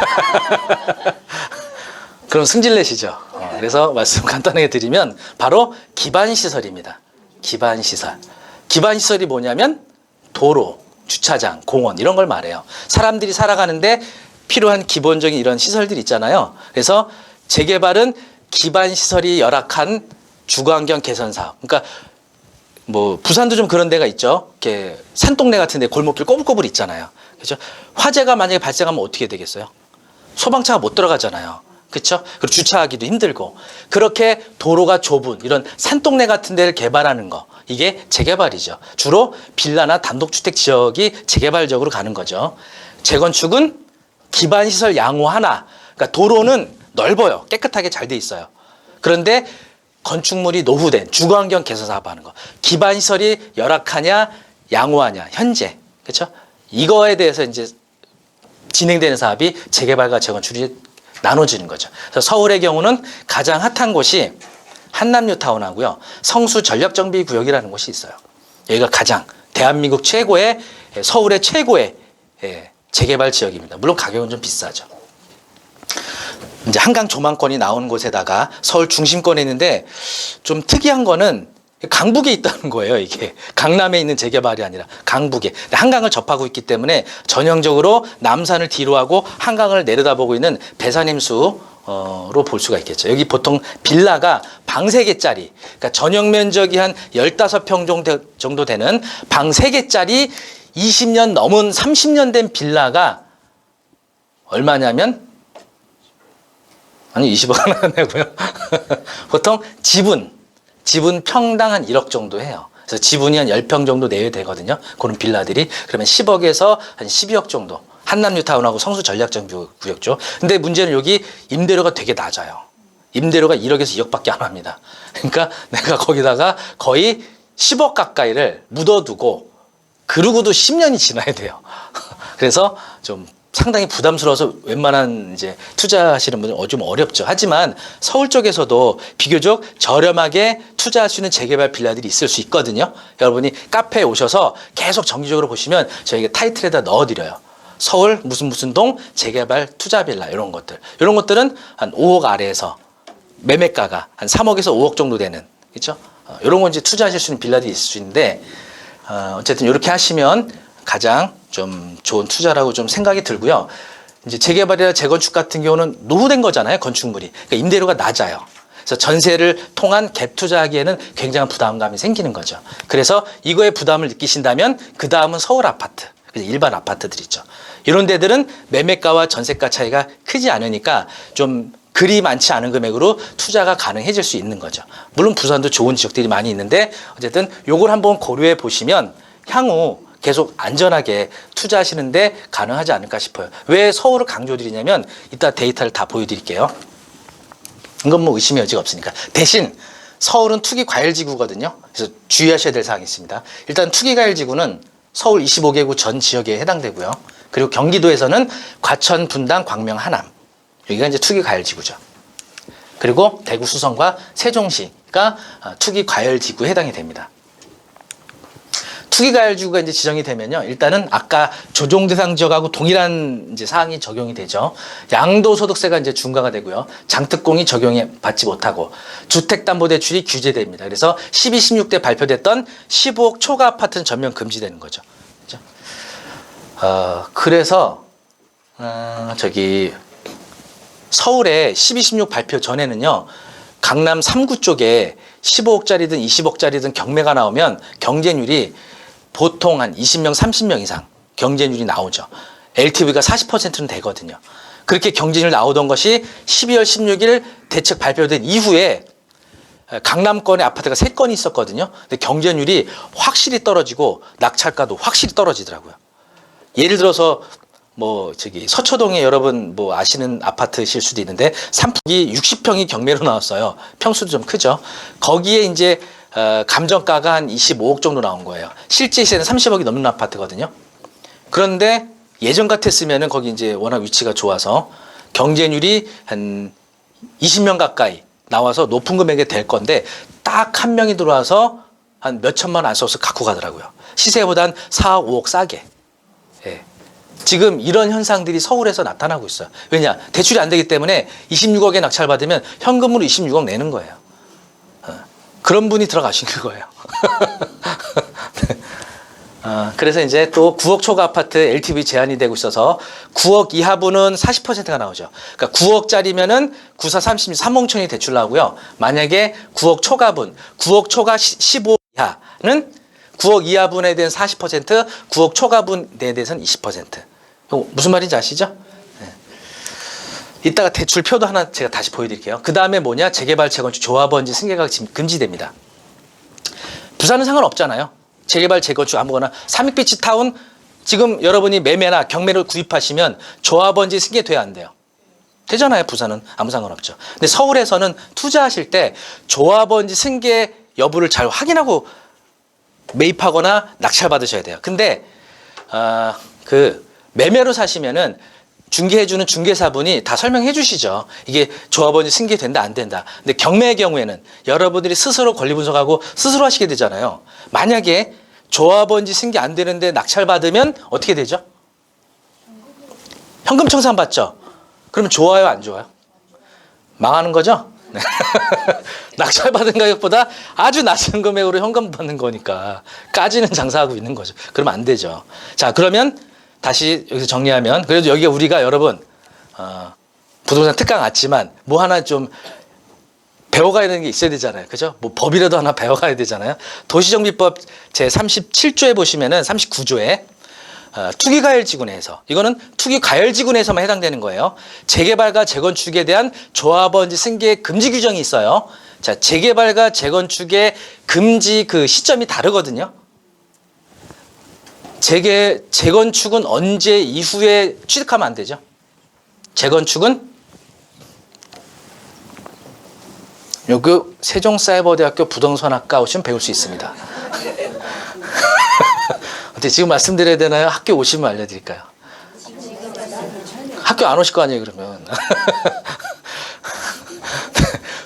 그럼 승질내시죠. 그래서 말씀 간단하게 드리면 바로 기반시설입니다. 기반시설. 기반시설이 뭐냐면 도로, 주차장, 공원 이런 걸 말해요. 사람들이 살아가는데 필요한 기본적인 이런 시설들이 있잖아요. 그래서 재개발은 기반시설이 열악한 주거환경 개선 사업. 그러니까 뭐 부산도 좀 그런 데가 있죠. 이렇게 산동네 같은 데 골목길 꼬불꼬불 있잖아요. 그렇죠? 화재가 만약에 발생하면 어떻게 되겠어요? 소방차가 못 들어가잖아요. 그렇죠? 그리고 주차하기도 힘들고 그렇게 도로가 좁은 이런 산동네 같은 데를 개발하는 거 이게 재개발이죠. 주로 빌라나 단독주택 지역이 재개발적으로 가는 거죠. 재건축은 기반시설 양호 하나. 그러니까 도로는 넓어요. 깨끗하게 잘 돼 있어요. 그런데 건축물이 노후된 주거환경 개선 사업하는 거. 기반시설이 열악하냐 양호하냐 현재. 그렇죠? 이거에 대해서 이제 진행되는 사업이 재개발과 재건축이 나눠지는 거죠. 그래서 서울의 경우는 가장 핫한 곳이 한남뉴타운하고요. 성수 전력정비구역이라는 곳이 있어요. 여기가 가장 대한민국 최고의 서울의 최고의 재개발 지역입니다. 물론 가격은 좀 비싸죠. 이제 한강 조망권이 나온 곳에다가 서울 중심권에 있는데 좀 특이한 거는 강북에 있다는 거예요. 이게 강남에 있는 재개발이 아니라 강북에 한강을 접하고 있기 때문에 전형적으로 남산을 뒤로 하고 한강을 내려다보고 있는 배산임수로 볼 수가 있겠죠. 여기 보통 빌라가 방 3개짜리 그러니까 전용 면적이 한 15평 정도 되는 방 3개짜리 20년 넘은 30년 된 빌라가 얼마냐면 아니 20억 원 내고요. 보통 집은 평당 한 1억 정도 해요. 그래서 지분이 한 10평 정도 내외 되거든요. 그런 빌라들이. 그러면 10억에서 한 12억 정도. 한남뉴타운하고 성수 전략정비구역죠. 근데 문제는 여기 임대료가 되게 낮아요. 임대료가 1억에서 2억밖에 안 합니다. 그러니까 내가 거기다가 거의 10억 가까이를 묻어두고 그러고도 10년이 지나야 돼요. 그래서 좀 상당히 부담스러워서 웬만한 이제 투자하시는 분은 좀 어렵죠. 하지만 서울 쪽에서도 비교적 저렴하게 투자할 수 있는 재개발 빌라들이 있을 수 있거든요. 여러분이 카페에 오셔서 계속 정기적으로 보시면 저희가 타이틀에다 넣어드려요. 서울 무슨 동 재개발 투자 빌라 이런 것들. 이런 것들은 한 5억 아래에서 매매가가 한 3억에서 5억 정도 되는 그렇죠? 이런 건 이제 투자하실 수 있는 빌라들이 있을 수 있는데 어쨌든 이렇게 하시면 가장 좀 좋은 투자라고 좀 생각이 들고요. 이제 재개발이나 재건축 같은 경우는 노후된 거잖아요. 건축물이. 그러니까 임대료가 낮아요. 그래서 전세를 통한 갭 투자하기에는 굉장한 부담감이 생기는 거죠. 그래서 이거에 부담을 느끼신다면 그 다음은 서울 아파트, 일반 아파트들 있죠. 이런 데들은 매매가와 전세가 차이가 크지 않으니까 좀 그리 많지 않은 금액으로 투자가 가능해질 수 있는 거죠. 물론 부산도 좋은 지역들이 많이 있는데 어쨌든 요걸 한번 고려해 보시면 향후 계속 안전하게 투자하시는데 가능하지 않을까 싶어요. 왜 서울을 강조드리냐면 이따 데이터를 다 보여드릴게요. 이건 뭐 의심의 여지가 없으니까. 대신 서울은 투기과열지구거든요. 그래서 주의하셔야 될 사항이 있습니다. 일단 투기과열지구는 서울 25개구 전 지역에 해당되고요. 그리고 경기도에서는 과천, 분당, 광명, 하남. 여기가 이제 투기과열지구죠. 그리고 대구, 수성과 세종시 투기 과열지구에 해당이 됩니다. 투기 과열지구가 이제 지정이 되면요, 일단은 아까 조정 대상 지역하고 동일한 이제 사항이 적용이 되죠. 양도소득세가 이제 중과가 되고요, 장특공이 적용이 받지 못하고 주택담보대출이 규제됩니다. 그래서 12, 16대 발표됐던 15억 초과 아파트는 전면 금지되는 거죠. 그렇죠? 그래서 저기 서울에 12, 16 발표 전에는요, 강남 3구 쪽에 15억짜리든 20억짜리든 경매가 나오면 경쟁률이 보통 한 20명, 30명 이상 경쟁률이 나오죠. LTV가 40%는 되거든요. 그렇게 경쟁률 나오던 것이 12월 16일 대책 발표된 이후에 강남권에 아파트가 3건이 있었거든요. 근데 경쟁률이 확실히 떨어지고 낙찰가도 확실히 떨어지더라고요. 예를 들어서 뭐 저기 서초동에 여러분 뭐 아시는 아파트실 수도 있는데 삼풍이 60평이 경매로 나왔어요. 평수도 좀 크죠. 거기에 이제 감정가가 한 25억 정도 나온 거예요. 실제 시세는 30억이 넘는 아파트거든요. 그런데 예전 같았으면은 거기 이제 워낙 위치가 좋아서 경쟁률이 한 20명 가까이 나와서 높은 금액이 될 건데 딱 한 명이 들어와서 한 몇 천만 원 안 써서 갖고 가더라고요. 시세보다 한 4억, 5억 싸게. 예. 지금 이런 현상들이 서울에서 나타나고 있어요. 왜냐? 대출이 안 되기 때문에 26억에 낙찰받으면 현금으로 26억 내는 거예요. 그런 분이 들어가신 거예요. 그래서 이제 또 9억 초과 아파트 LTV 제한이 되고 있어서 9억 이하분은 40%가 나오죠. 그러니까 9억짜리면은 94, 36, 3억천이 대출 나오고요. 만약에 9억 초과분, 9억 초과 15 이하는 9억 이하분에 대한 40%, 9억 초과분에 대해서는 20%. 무슨 말인지 아시죠? 이따가 대출표도 하나 제가 다시 보여드릴게요. 그 다음에 뭐냐? 재개발, 재건축, 조합원지 승계가 금지됩니다. 부산은 상관없잖아요. 재개발, 재건축 아무거나. 삼익비치타운 지금 여러분이 매매나 경매를 구입하시면 조합원지 승계돼야 안 돼요. 되잖아요. 부산은 아무 상관없죠. 근데 서울에서는 투자하실 때 조합원지 승계 여부를 잘 확인하고 매입하거나 낙찰 받으셔야 돼요. 근데 그 매매로 사시면은 중개해주는 중개사분이 다 설명해 주시죠. 이게 조합원이 승계된다 안 된다. 근데 경매의 경우에는 여러분들이 스스로 권리분석하고 스스로 하시게 되잖아요. 만약에 조합원지 승계 안 되는데 낙찰 받으면 어떻게 되죠? 현금 청산 받죠. 그러면 좋아요 안 좋아요? 망하는 거죠? 낙찰 받은 가격보다 아주 낮은 금액으로 현금 받는 거니까 까지는 장사하고 있는 거죠. 그러면 안 되죠. 자, 그러면 다시 여기서 정리하면, 그래도 여기가 우리가 여러분 부동산 특강 왔지만 뭐 하나 좀 배워가야 되는 게 있어야 되잖아요. 그죠? 뭐 법이라도 하나 배워가야 되잖아요. 도시정비법 제 37조에 보시면은 39조에 투기과열지구 내에서, 이거는 투기과열지구 내에서만 해당되는 거예요. 재개발과 재건축에 대한 조합원지 승계 금지 규정이 있어요. 자, 재개발과 재건축의 금지 그 시점이 다르거든요. 재건축은 언제 이후에 취득하면 안 되죠? 재건축은 여기 세종사이버대학교 부동산학과 오시면 배울 수 있습니다. 어떻게 지금 말씀드려야 되나요? 학교 오시면 알려드릴까요? 학교 안 오실 거 아니에요, 그러면.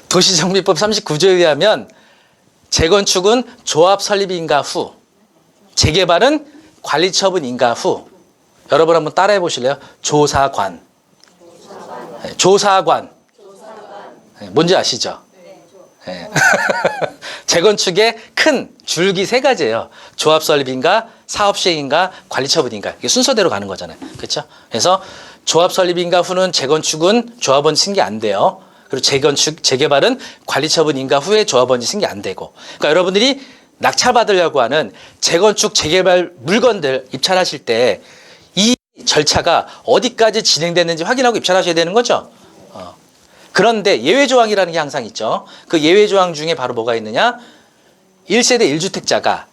도시정비법 39조에 의하면 재건축은 조합 설립 인가 후, 재개발은 관리처분 인가 후. 여러분 한번 따라해 보실래요? 조사관. 조사관. 뭔지 아시죠? 네. 재건축의 큰 줄기 3가지예요. 조합 설립인가, 사업 시행인가, 관리처분인가. 이게 순서대로 가는 거잖아요. 그렇죠? 그래서 조합 설립인가 후는 재건축은 조합원지 승계 안 돼요. 그리고 재개발은 관리처분 인가 후에 조합원지 승계 안 되고. 그러니까 여러분들이 낙찰 받으려고 하는 재건축, 재개발 물건들 입찰하실 때 이 절차가 어디까지 진행됐는지 확인하고 입찰하셔야 되는 거죠. 그런데 예외조항이라는 게 항상 있죠. 그 예외조항 중에 바로 뭐가 있느냐? 1세대 1주택자가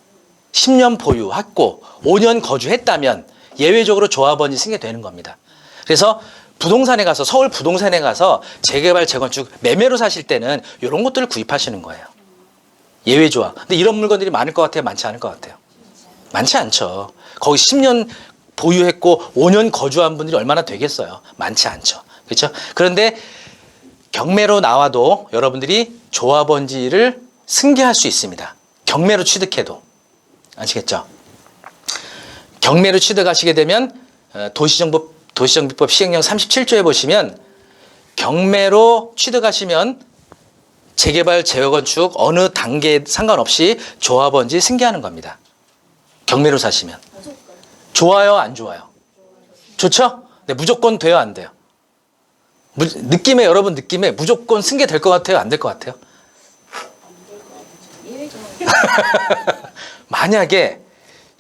10년 보유했고 5년 거주했다면 예외적으로 조합원이 승계되는 겁니다. 그래서 부동산에 가서, 서울 부동산에 가서 재개발, 재건축, 매매로 사실 때는 이런 것들을 구입하시는 거예요. 예외조항. 근데 이런 물건들이 많을 것 같아요? 많지 않을 것 같아요? 많지 않죠. 거기 10년 보유했고 5년 거주한 분들이 얼마나 되겠어요? 많지 않죠. 그렇죠? 그런데 경매로 나와도 여러분들이 조합원지를 승계할 수 있습니다. 경매로 취득해도. 아시겠죠? 경매로 취득하시게 되면 도시정비법 시행령 37조에 보시면 경매로 취득하시면 재개발, 재건축 어느 단계에 상관없이 조합원지 승계하는 겁니다. 경매로 사시면. 좋아요, 안 좋아요? 좋죠? 네, 무조건 돼요, 안 돼요? 느낌에, 여러분 느낌에 무조건 승계될 것 같아요, 안 될 것 같아요? 만약에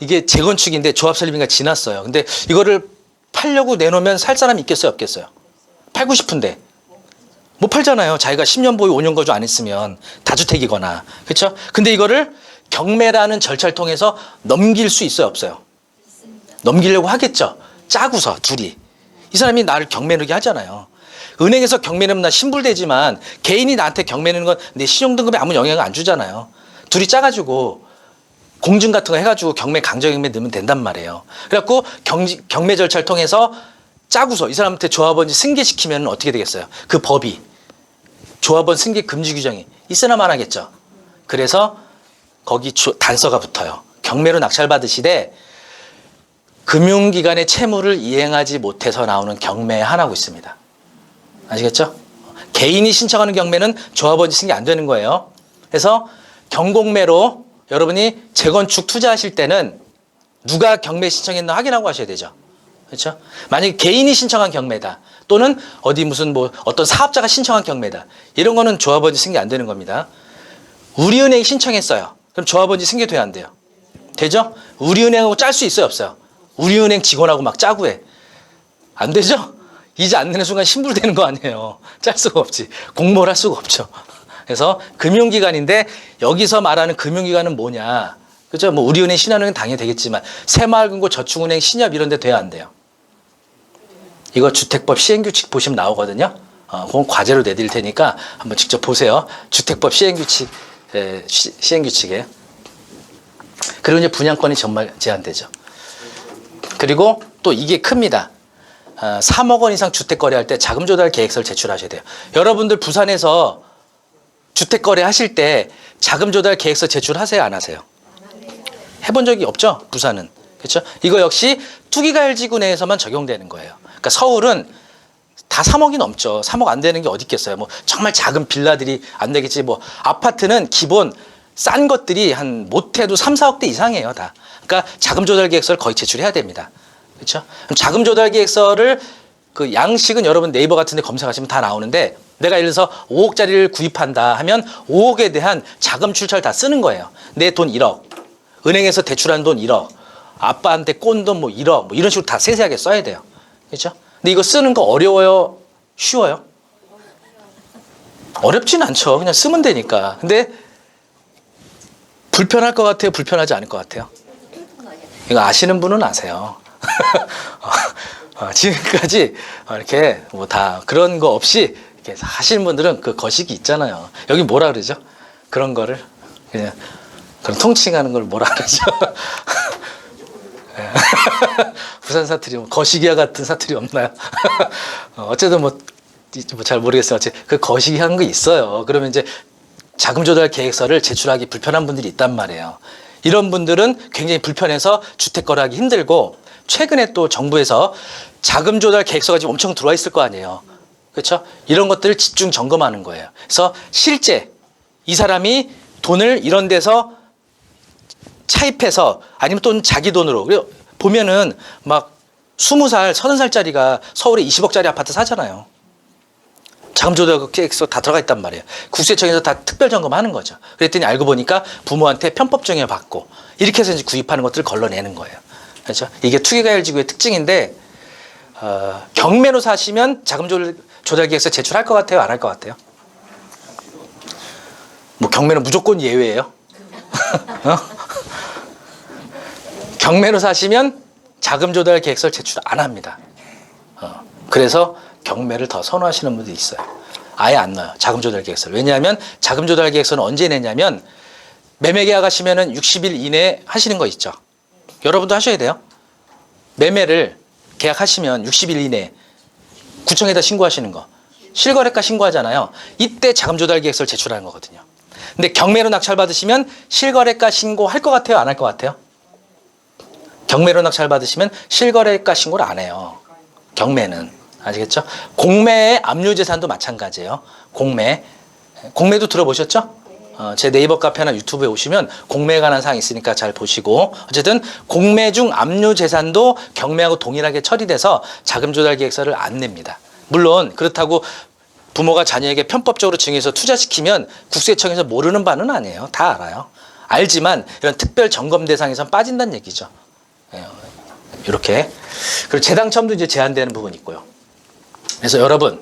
이게 재건축인데 조합 설립인가 지났어요. 근데 이거를 팔려고 내놓으면 살 사람이 있겠어요, 없겠어요? 팔고 싶은데 못 팔잖아요. 자기가 10년 보유 5년 거주 안 했으면 다주택이거나. 그렇죠? 근데 이거를 경매라는 절차를 통해서 넘길 수 있어요, 없어요? 넘기려고 하겠죠. 짜고서 둘이. 이 사람이 나를 경매 내게 하잖아요. 은행에서 경매 내면 나 신불되지만 개인이 나한테 경매 내는 건 내 신용등급에 아무 영향을 안 주잖아요. 둘이 짜가지고 공증 같은 거 해가지고 강제경매 넣으면 된단 말이에요. 그래갖고 경매 절차를 통해서 짜고서 이 사람한테 조합원지 승계시키면 어떻게 되겠어요? 그 법이 조합원 승계 금지 규정이 있으나만 하겠죠. 그래서 거기 단서가 붙어요. 경매로 낙찰받으시되 금융기관의 채무를 이행하지 못해서 나오는 경매에 한하고 있습니다. 아시겠죠? 개인이 신청하는 경매는 조합원지 승계 안 되는 거예요. 그래서 경공매로 여러분이 재건축 투자하실 때는 누가 경매 신청했나 확인하고 하셔야 되죠. 그렇죠? 만약에 개인이 신청한 경매다. 또는 어디 무슨 뭐 어떤 사업자가 신청한 경매다. 이런 거는 조합원지 승계 안 되는 겁니다. 우리은행이 신청했어요. 그럼 조합원지 승계돼야 안 돼요? 되죠? 우리은행하고 짤 수 있어요, 없어요? 우리은행 직원하고 막 짜고 해. 안 되죠? 이자 안 내는 순간 신불되는 거 아니에요. 짤 수가 없지. 공모를 할 수가 없죠. 그래서 금융기관인데 여기서 말하는 금융기관은 뭐냐? 그죠? 뭐 우리은행, 신한은행 당연히 되겠지만 새마을금고, 저축은행, 신협 이런 데 돼야 안 돼요? 이거 주택법 시행규칙 보시면 나오거든요. 그건 과제로 내드릴 테니까 한번 직접 보세요. 주택법 시행규칙, 시행규칙에. 그리고 이제 분양권이 정말 제한되죠. 그리고 또 이게 큽니다. 3억 원 이상 주택 거래할 때 자금 조달 계획서를 제출하셔야 돼요. 여러분들 부산에서 주택 거래 하실 때 자금 조달 계획서 제출하세요, 안 하세요? 해본 적이 없죠, 부산은. 그렇죠? 이거 역시 투기과열지구 내에서만 적용되는 거예요. 그러니까 서울은 다 3억이 넘죠. 3억 안 되는 게 어디 있겠어요. 뭐 정말 작은 빌라들이 안 되겠지. 뭐 아파트는 기본 싼 것들이 한 못해도 3, 4억대 이상이에요, 다. 그러니까 자금 조달 계획서를 거의 제출해야 됩니다. 그렇죠? 자금 조달 계획서를 그 양식은 여러분 네이버 같은 데 검색하시면 다 나오는데 내가 예를 들어서 5억짜리를 구입한다 하면 5억에 대한 자금 출처를 다 쓰는 거예요. 내 돈 1억. 은행에서 대출한 돈 1억. 아빠한테 꼰 돈 뭐 1억. 뭐 이런 식으로 다 세세하게 써야 돼요. 그렇죠? 근데 이거 쓰는 거 어려워요? 쉬워요? 어렵진 않죠. 그냥 쓰면 되니까. 근데 불편할 것 같아요? 불편하지 않을 것 같아요? 이거 아시는 분은 아세요. 지금까지 이렇게 뭐 다 그런 거 없이 이렇게 하시는 분들은 그 거식이 있잖아요. 여기 뭐라 그러죠? 그런 거를 그냥 그런 통칭하는 걸 뭐라 그러죠? 부산 사투리 뭐 거시기와 같은 사투리 없나요? 어쨌든 뭐 잘 모르겠어요. 그 거시기한 거 있어요. 그러면 이제 자금 조달 계획서를 제출하기 불편한 분들이 있단 말이에요. 이런 분들은 굉장히 불편해서 주택 거래하기 힘들고 최근에 또 정부에서 자금 조달 계획서가 지금 엄청 들어와 있을 거 아니에요. 그렇죠? 이런 것들을 집중 점검하는 거예요. 그래서 실제 이 사람이 돈을 이런 데서 차입해서 아니면 또 자기 돈으로 보면은 막 20살, 30살짜리가 서울에 20억짜리 아파트 사잖아요. 자금 조달 계획서 다 들어가 있단 말이에요. 국세청에서 다 특별 점검하는 거죠. 그랬더니 알고 보니까 부모한테 편법 증여 받고 이렇게 해서 이제 구입하는 것들을 걸러내는 거예요. 그렇죠? 이게 투기과열지구의 특징인데 경매로 사시면 자금 조달 계획서 제출할 것 같아요? 안 할 것 같아요? 뭐 경매는 무조건 예외예요. 경매로 사시면 자금 조달 계획서를 제출 안 합니다. 그래서 경매를 더 선호하시는 분들이 있어요. 아예 안 넣어요. 자금 조달 계획서를. 왜냐하면 자금 조달 계획서는 언제 내냐면 매매 계약하시면은 60일 이내에 하시는 거 있죠. 여러분도 하셔야 돼요. 매매를 계약하시면 60일 이내에 구청에다 신고하시는 거. 실거래가 신고하잖아요. 이때 자금 조달 계획서를 제출하는 거거든요. 근데 경매로 낙찰 받으시면 실거래가 신고할 것 같아요? 안 할 것 같아요? 경매로 낙찰 받으시면 실거래가 신고를 안 해요. 경매는. 아시겠죠? 공매의 압류재산도 마찬가지예요. 공매도 들어보셨죠? 제 네이버 카페나 유튜브에 오시면 공매에 관한 사항이 있으니까 잘 보시고, 어쨌든 공매 중 압류재산도 경매하고 동일하게 처리돼서 자금 조달 계획서를 안 냅니다. 물론 그렇다고 부모가 자녀에게 편법적으로 증여해서 투자시키면 국세청에서 모르는 바는 아니에요. 다 알아요. 알지만 이런 특별 점검 대상에선 빠진다는 얘기죠. 이렇게. 그리고 재당첨도 이제 제한되는 부분이 있고요. 그래서 여러분,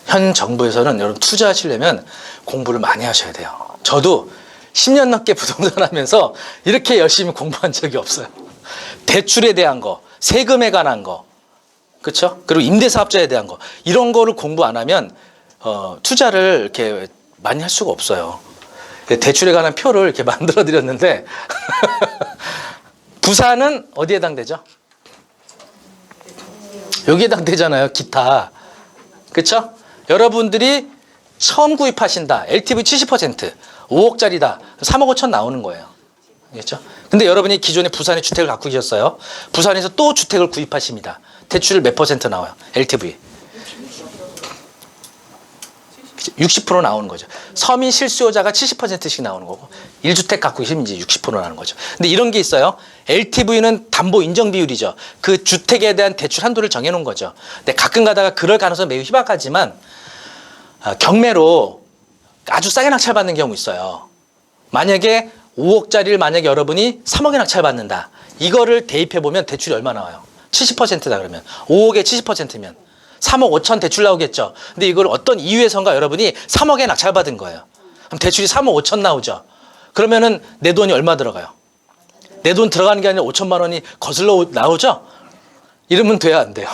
현 정부에서는 여러분 투자하시려면 공부를 많이 하셔야 돼요. 저도 10년 넘게 부동산 하면서 이렇게 열심히 공부한 적이 없어요. 대출에 대한 거, 세금에 관한 거, 그렇죠? 그리고 임대사업자에 대한 거, 이런 거를 공부 안 하면 투자를 이렇게 많이 할 수가 없어요. 대출에 관한 표를 이렇게 만들어 드렸는데 부산은 어디에 해당되죠? 여기에 해당되잖아요. 기타. 그렇죠? 여러분들이 처음 구입하신다. LTV 70%, 5억짜리다. 3억 5천 나오는 거예요. 알겠죠? 근데 여러분이 기존에 부산에 주택을 갖고 계셨어요. 부산에서 또 주택을 구입하십니다. 대출 몇 퍼센트 나와요? LTV. 60% 나오는 거죠. 서민 실수요자가 70%씩 나오는 거고 1주택 갖고 계시면 이제 60% 나오는 거죠. 근데 이런 게 있어요. LTV는 담보 인정 비율이죠. 그 주택에 대한 대출 한도를 정해 놓은 거죠. 근데 가끔 가다가 그럴 가능성은 매우 희박하지만 경매로 아주 싸게 낙찰받는 경우 있어요. 만약에 5억짜리를 만약에 여러분이 3억에 낙찰받는다. 이거를 대입해 보면 대출이 얼마 나와요? 70%다 그러면 5억에 70%면 3억 5천 대출 나오겠죠. 근데 이걸 어떤 이유에선가 여러분이 3억에 낙찰받은 거예요. 그럼 대출이 3억 5천 나오죠. 그러면은 내 돈이 얼마 들어가요? 내 돈 들어가는 게 아니라 5천만 원이 거슬러 나오죠? 이러면 돼야 안 돼요.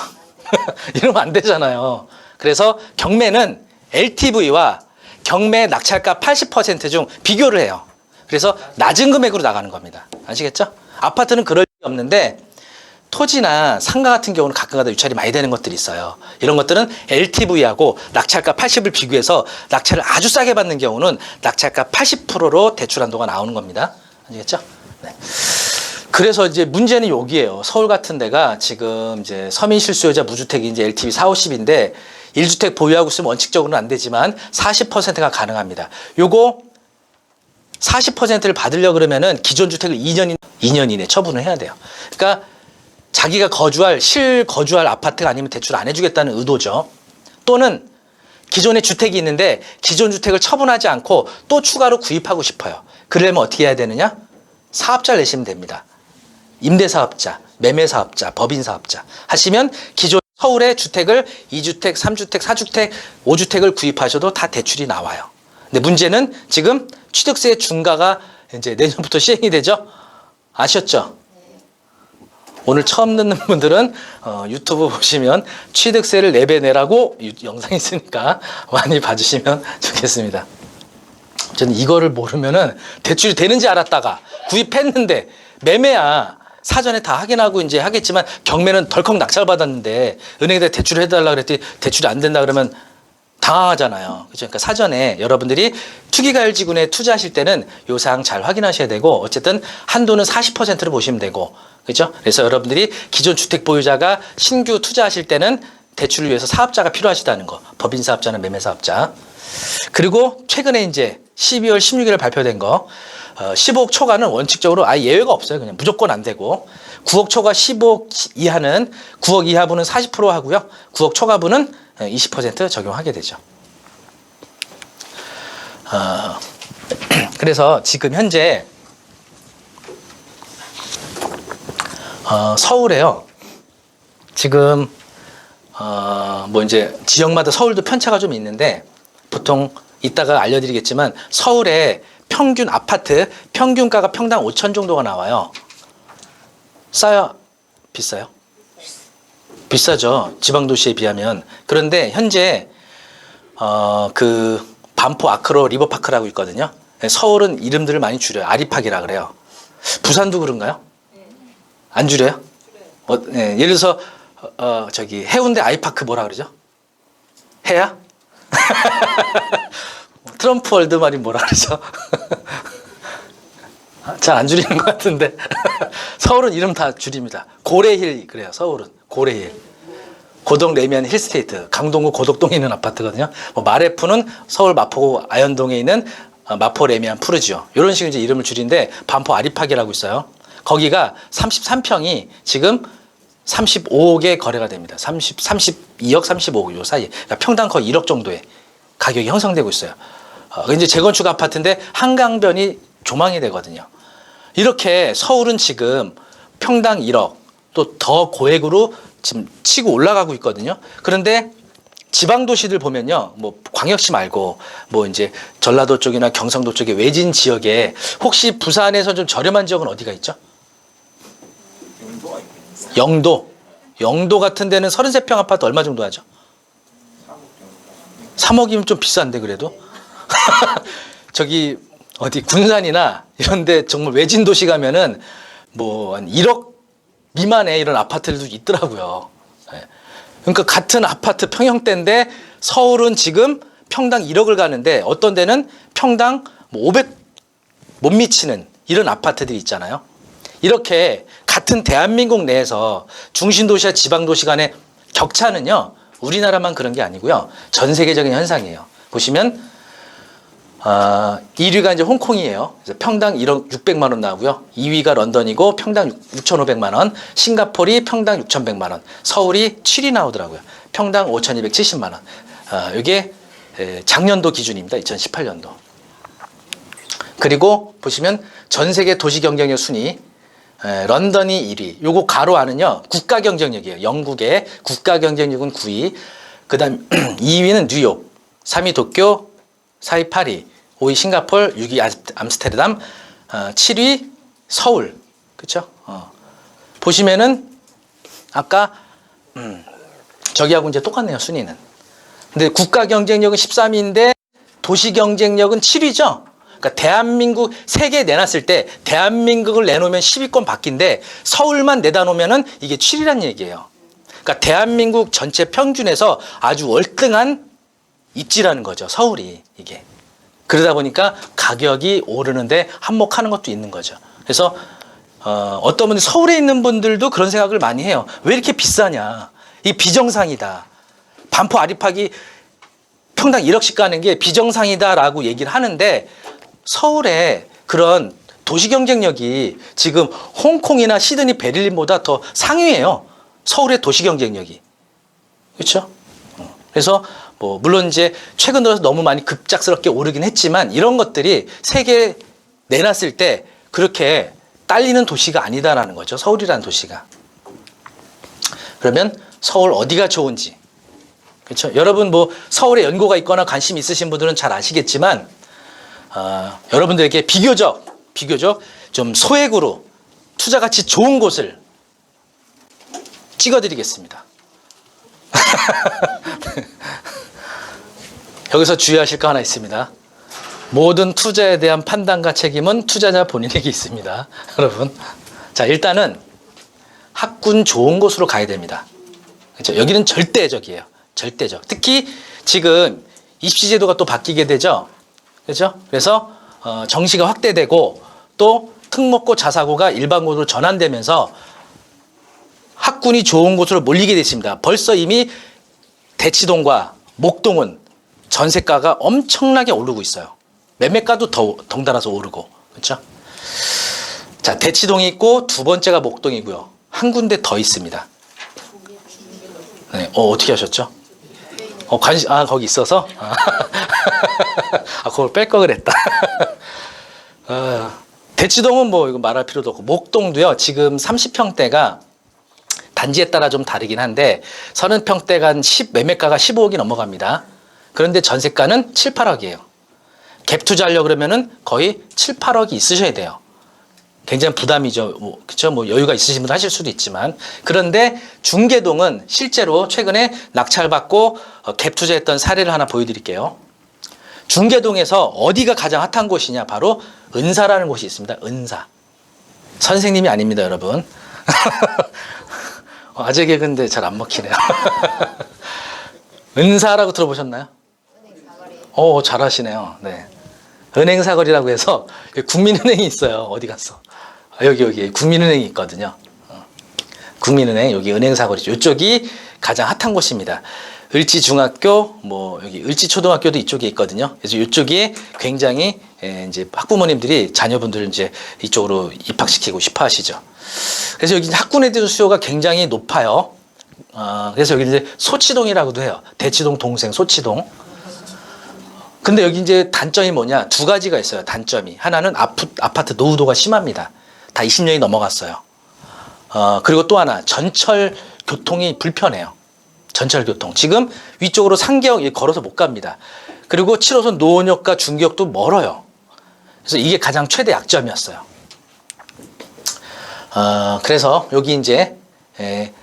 이러면 안 되잖아요. 그래서 경매는 LTV와 경매 낙찰가 80% 중 비교를 해요. 그래서 낮은 금액으로 나가는 겁니다. 아시겠죠? 아파트는 그럴 리 없는데 토지나 상가 같은 경우는 가끔가다 유찰이 많이 되는 것들이 있어요. 이런 것들은 LTV하고 낙찰가 80을 비교해서 낙찰을 아주 싸게 받는 경우는 낙찰가 80%로 대출 한도가 나오는 겁니다. 아시겠죠? 네. 그래서 이제 문제는 여기에요. 서울 같은 데가 지금 이제 서민 실수요자 무주택이 이제 LTV 4, 50인데 1주택 보유하고 있으면 원칙적으로는 안 되지만 40%가 가능합니다. 요거 40%를 받으려고 그러면은 기존 주택을 2년 이내 처분을 해야 돼요. 그러니까 자기가 실거주할 아파트가 아니면 대출 안 해주겠다는 의도죠. 또는 기존에 주택이 있는데 기존 주택을 처분하지 않고 또 추가로 구입하고 싶어요. 그러려면 어떻게 해야 되느냐? 사업자를 내시면 됩니다. 임대사업자, 매매사업자, 법인사업자 하시면 기존 서울의 주택을 2주택, 3주택, 4주택, 5주택을 구입하셔도 다 대출이 나와요. 근데 문제는 지금 취득세 중과가 이제 내년부터 시행이 되죠? 아셨죠? 오늘 처음 듣는 분들은 유튜브 보시면 취득세를 4배 내라고 영상이 있으니까 많이 봐주시면 좋겠습니다. 저는 이거를 모르면은 대출이 되는지 알았다가 구입했는데 매매야 사전에 다 확인하고 이제 하겠지만 경매는 덜컥 낙찰받았는데 은행에다 대출을 해달라 그랬더니 대출이 안 된다 그러면 당황하잖아요. 그렇죠? 그러니까 사전에 여러분들이 투기과열지구에 투자하실 때는 요 사항 잘 확인하셔야 되고 어쨌든 한도는 40%로 보시면 되고 그렇죠? 그래서 여러분들이 기존 주택 보유자가 신규 투자하실 때는 대출을 위해서 사업자가 필요하시다는 거. 법인사업자는 매매사업자. 그리고 최근에 이제 12월 16일에 발표된 거 15억 초과는 원칙적으로 아예 예외가 없어요. 그냥 무조건 안 되고 9억 초과 15억 이하는 9억 이하분은 40% 하고요. 9억 초과분은 20% 적용하게 되죠. 그래서 지금 현재 서울에요. 지금 뭐 이제 지역마다 서울도 편차가 좀 있는데 보통 이따가 알려드리겠지만 서울에 평균 아파트 평균가가 평당 5천 정도가 나와요. 싸요? 비싸요? 비싸죠. 지방 도시에 비하면. 그런데 현재 그 반포 아크로 리버파크라고 있거든요. 서울은 이름들을 많이 줄여요. 아리팍이라 그래요. 부산도 그런가요? 안 줄여요? 네, 예를 들어서 저기 해운대 아이파크 뭐라 그러죠? 해야? 트럼프 월드 말이 뭐라 그러죠? 잘 안 줄이는 것 같은데. 서울은 이름 다 줄입니다. 고래힐 그래요. 서울은 고래힐. 고덕 레미안 힐스테이트, 강동구 고덕동에 있는 아파트거든요. 뭐 마레프는 서울 마포 아현동에 있는 마포 레미안 푸르지오. 이런 식으로 이제 이름을 줄인데 반포 아리팍이라고 있어요. 거기가 33평이 지금 35억에 거래가 됩니다. 32억, 35억 요 사이. 그러니까 평당 거의 1억 정도의 가격이 형성되고 있어요. 이제 재건축 아파트인데 한강변이 조망이 되거든요. 이렇게 서울은 지금 평당 1억 또 더 고액으로 지금 치고 올라가고 있거든요. 그런데 지방 도시들 보면요, 뭐 광역시 말고 뭐 이제 전라도 쪽이나 경상도 쪽의 외진 지역에 혹시 부산에서 좀 저렴한 지역은 어디가 있죠? 용도가 있겠네. 영도. 영도 같은 데는 33평 아파트 얼마 정도 하죠? 3억이면 좀 비싼데 그래도. 저기 어디 군산이나 이런 데 정말 외진 도시 가면은 뭐 한 1억 미만의 이런 아파트들도 있더라고요. 그러니까 같은 아파트 평형대인데 서울은 지금 평당 1억을 가는데 어떤 데는 평당 뭐 500 못 미치는 이런 아파트들이 있잖아요. 이렇게 같은 대한민국 내에서 중심도시와 지방도시 간의 격차는요, 우리나라만 그런 게 아니고요, 전 세계적인 현상이에요. 보시면 1위가 이제 홍콩이에요. 그래서 평당 1억 600만 원 나오고요. 2위가 런던이고 평당 6,500만 원, 싱가포르이 평당 6,100만 원, 서울이 7위 나오더라고요. 평당 5,270만 원. 이게 작년도 기준입니다. 2018년도. 그리고 보시면 전 세계 도시 경쟁력 순위, 런던이 1위. 요거 가로 안은요, 국가 경쟁력이에요. 영국의 국가 경쟁력은 9위. 그다음 2위는 뉴욕, 3위 도쿄, 4위 파리, 5위 싱가폴, 6위 암스테르담, 7위 서울. 그렇죠? 보시면은 아까 저기하고 이제 똑같네요, 순위는. 근데 국가 경쟁력은 13위인데 도시 경쟁력은 7위죠. 그러니까 대한민국 세계 내놨을 때 대한민국을 내놓으면 10위권 바뀐데 서울만 내다 놓으면은 이게 7위란 얘기예요. 그러니까 대한민국 전체 평균에서 아주 월등한 입지라는 거죠, 서울이. 이게 그러다 보니까 가격이 오르는데 한몫하는 것도 있는 거죠. 그래서 어떤 분들, 서울에 있는 분들도 그런 생각을 많이 해요. 왜 이렇게 비싸냐, 이 비정상이다, 반포 아리팍이 평당 1억씩 가는 게 비정상이다라고 얘기를 하는데, 서울의 그런 도시 경쟁력이 지금 홍콩이나 시드니, 베를린보다 더 상위예요, 서울의 도시 경쟁력이. 그렇죠? 그래서 뭐 물론 이제 최근 들어서 너무 많이 급작스럽게 오르긴 했지만 이런 것들이 세계에 내놨을 때 그렇게 딸리는 도시가 아니다라는 거죠, 서울이라는 도시가. 그러면 서울 어디가 좋은지, 그렇죠? 여러분 뭐 서울에 연고가 있거나 관심 있으신 분들은 잘 아시겠지만 여러분들에게 비교적 좀 소액으로 투자 가치 좋은 곳을 찍어드리겠습니다. 여기서 주의하실 거 하나 있습니다. 모든 투자에 대한 판단과 책임은 투자자 본인에게 있습니다. 여러분, 자, 일단은 학군 좋은 곳으로 가야 됩니다. 그렇죠? 여기는 절대적이에요. 절대적. 특히 지금 입시제도가 또 바뀌게 되죠. 그렇죠? 그래서 정시가 확대되고 또 특목고 자사고가 일반고로 전환되면서 학군이 좋은 곳으로 몰리게 됐습니다. 벌써 이미 대치동과 목동은 전세가가 엄청나게 오르고 있어요. 매매가도 더 덩달아서 오르고. 그렇죠? 자, 대치동이 있고 두 번째가 목동이고요. 한 군데 더 있습니다. 네, 어떻게 하셨죠? 거기 있어서? 그걸 뺄 걸 그랬다. 대치동은 뭐 이거 말할 필요도 없고, 목동도요, 지금 30평대가 단지에 따라 좀 다르긴 한데 30평대가 한 매매가가 15억이 넘어갑니다. 그런데 전세가는 7, 8억이에요. 갭 투자하려고 그러면은 거의 7, 8억이 있으셔야 돼요. 굉장히 부담이죠. 그렇죠? 뭐 여유가 있으신 분은 하실 수도 있지만. 그런데 중계동은 실제로 최근에 낙찰받고 갭 투자했던 사례를 하나 보여드릴게요. 중계동에서 어디가 가장 핫한 곳이냐, 바로 은사라는 곳이 있습니다. 은사. 선생님이 아닙니다, 여러분. 아재 개그인데 잘 안 먹히네요. 은사라고 들어보셨나요? 은행 사거리. 잘하시네요. 네. 은행 사거리라고 해서 국민은행이 있어요. 어디 갔어? 여기 국민은행이 있거든요. 국민은행 여기 은행 사거리죠. 이쪽이 가장 핫한 곳입니다. 을지중학교, 뭐 여기 을지초등학교도 이쪽에 있거든요. 그래서 이쪽이 굉장히 이제 학부모님들이 자녀분들을 이제 이쪽으로 입학시키고 싶어 하시죠. 그래서 여기 학군 애들 수요가 굉장히 높아요. 그래서 여기 이제 소치동이라고도 해요. 대치동 동생 소치동. 근데 여기 이제 단점이 뭐냐? 두 가지가 있어요. 단점이. 하나는 아파트 노후도가 심합니다. 다 20년이 넘어갔어요. 그리고 또 하나 전철 교통이 불편해요. 전철 교통. 지금 위쪽으로 상계역 걸어서 못 갑니다. 그리고 7호선 노원역과 중계역도 멀어요. 그래서 이게 가장 최대 약점이었어요. 그래서 여기 이제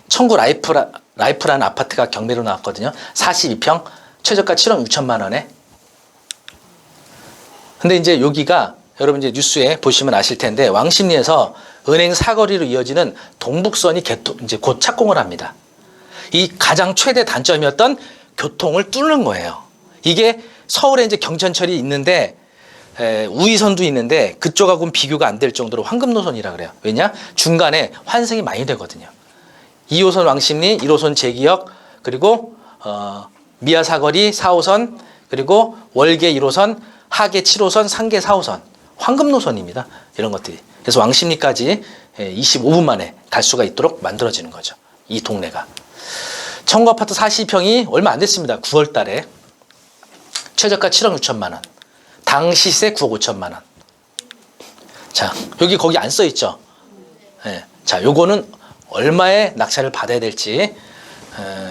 청구 라이프라는 아파트가 경매로 나왔거든요. 42평, 최저가 7억 6천만 원에. 근데 이제 여기가 여러분 이제 뉴스에 보시면 아실 텐데 왕십리에서 은행 사거리로 이어지는 동북선이 이제 곧 착공을 합니다. 이 가장 최대 단점이었던 교통을 뚫는 거예요. 이게 서울에 이제 경천철이 있는데 우이선도 있는데 그쪽하고는 비교가 안 될 정도로 황금 노선이라 그래요. 왜냐? 중간에 환승이 많이 되거든요. 2호선 왕십리, 1호선 제기역, 그리고 미아 사거리 4호선, 그리고 월계 1호선, 하계 7호선, 상계 4호선. 황금 노선입니다. 이런 것들이. 그래서 왕십리까지 25분 만에 갈 수가 있도록 만들어지는 거죠. 이 동네가. 청구 아파트 42평이 얼마 안 됐습니다. 9월 달에. 최저가 7억 6천만 원. 당 시세 9억 5천만 원. 자, 여기 거기 안 써 있죠? 네. 자, 요거는 얼마의 낙찰을 받아야 될지.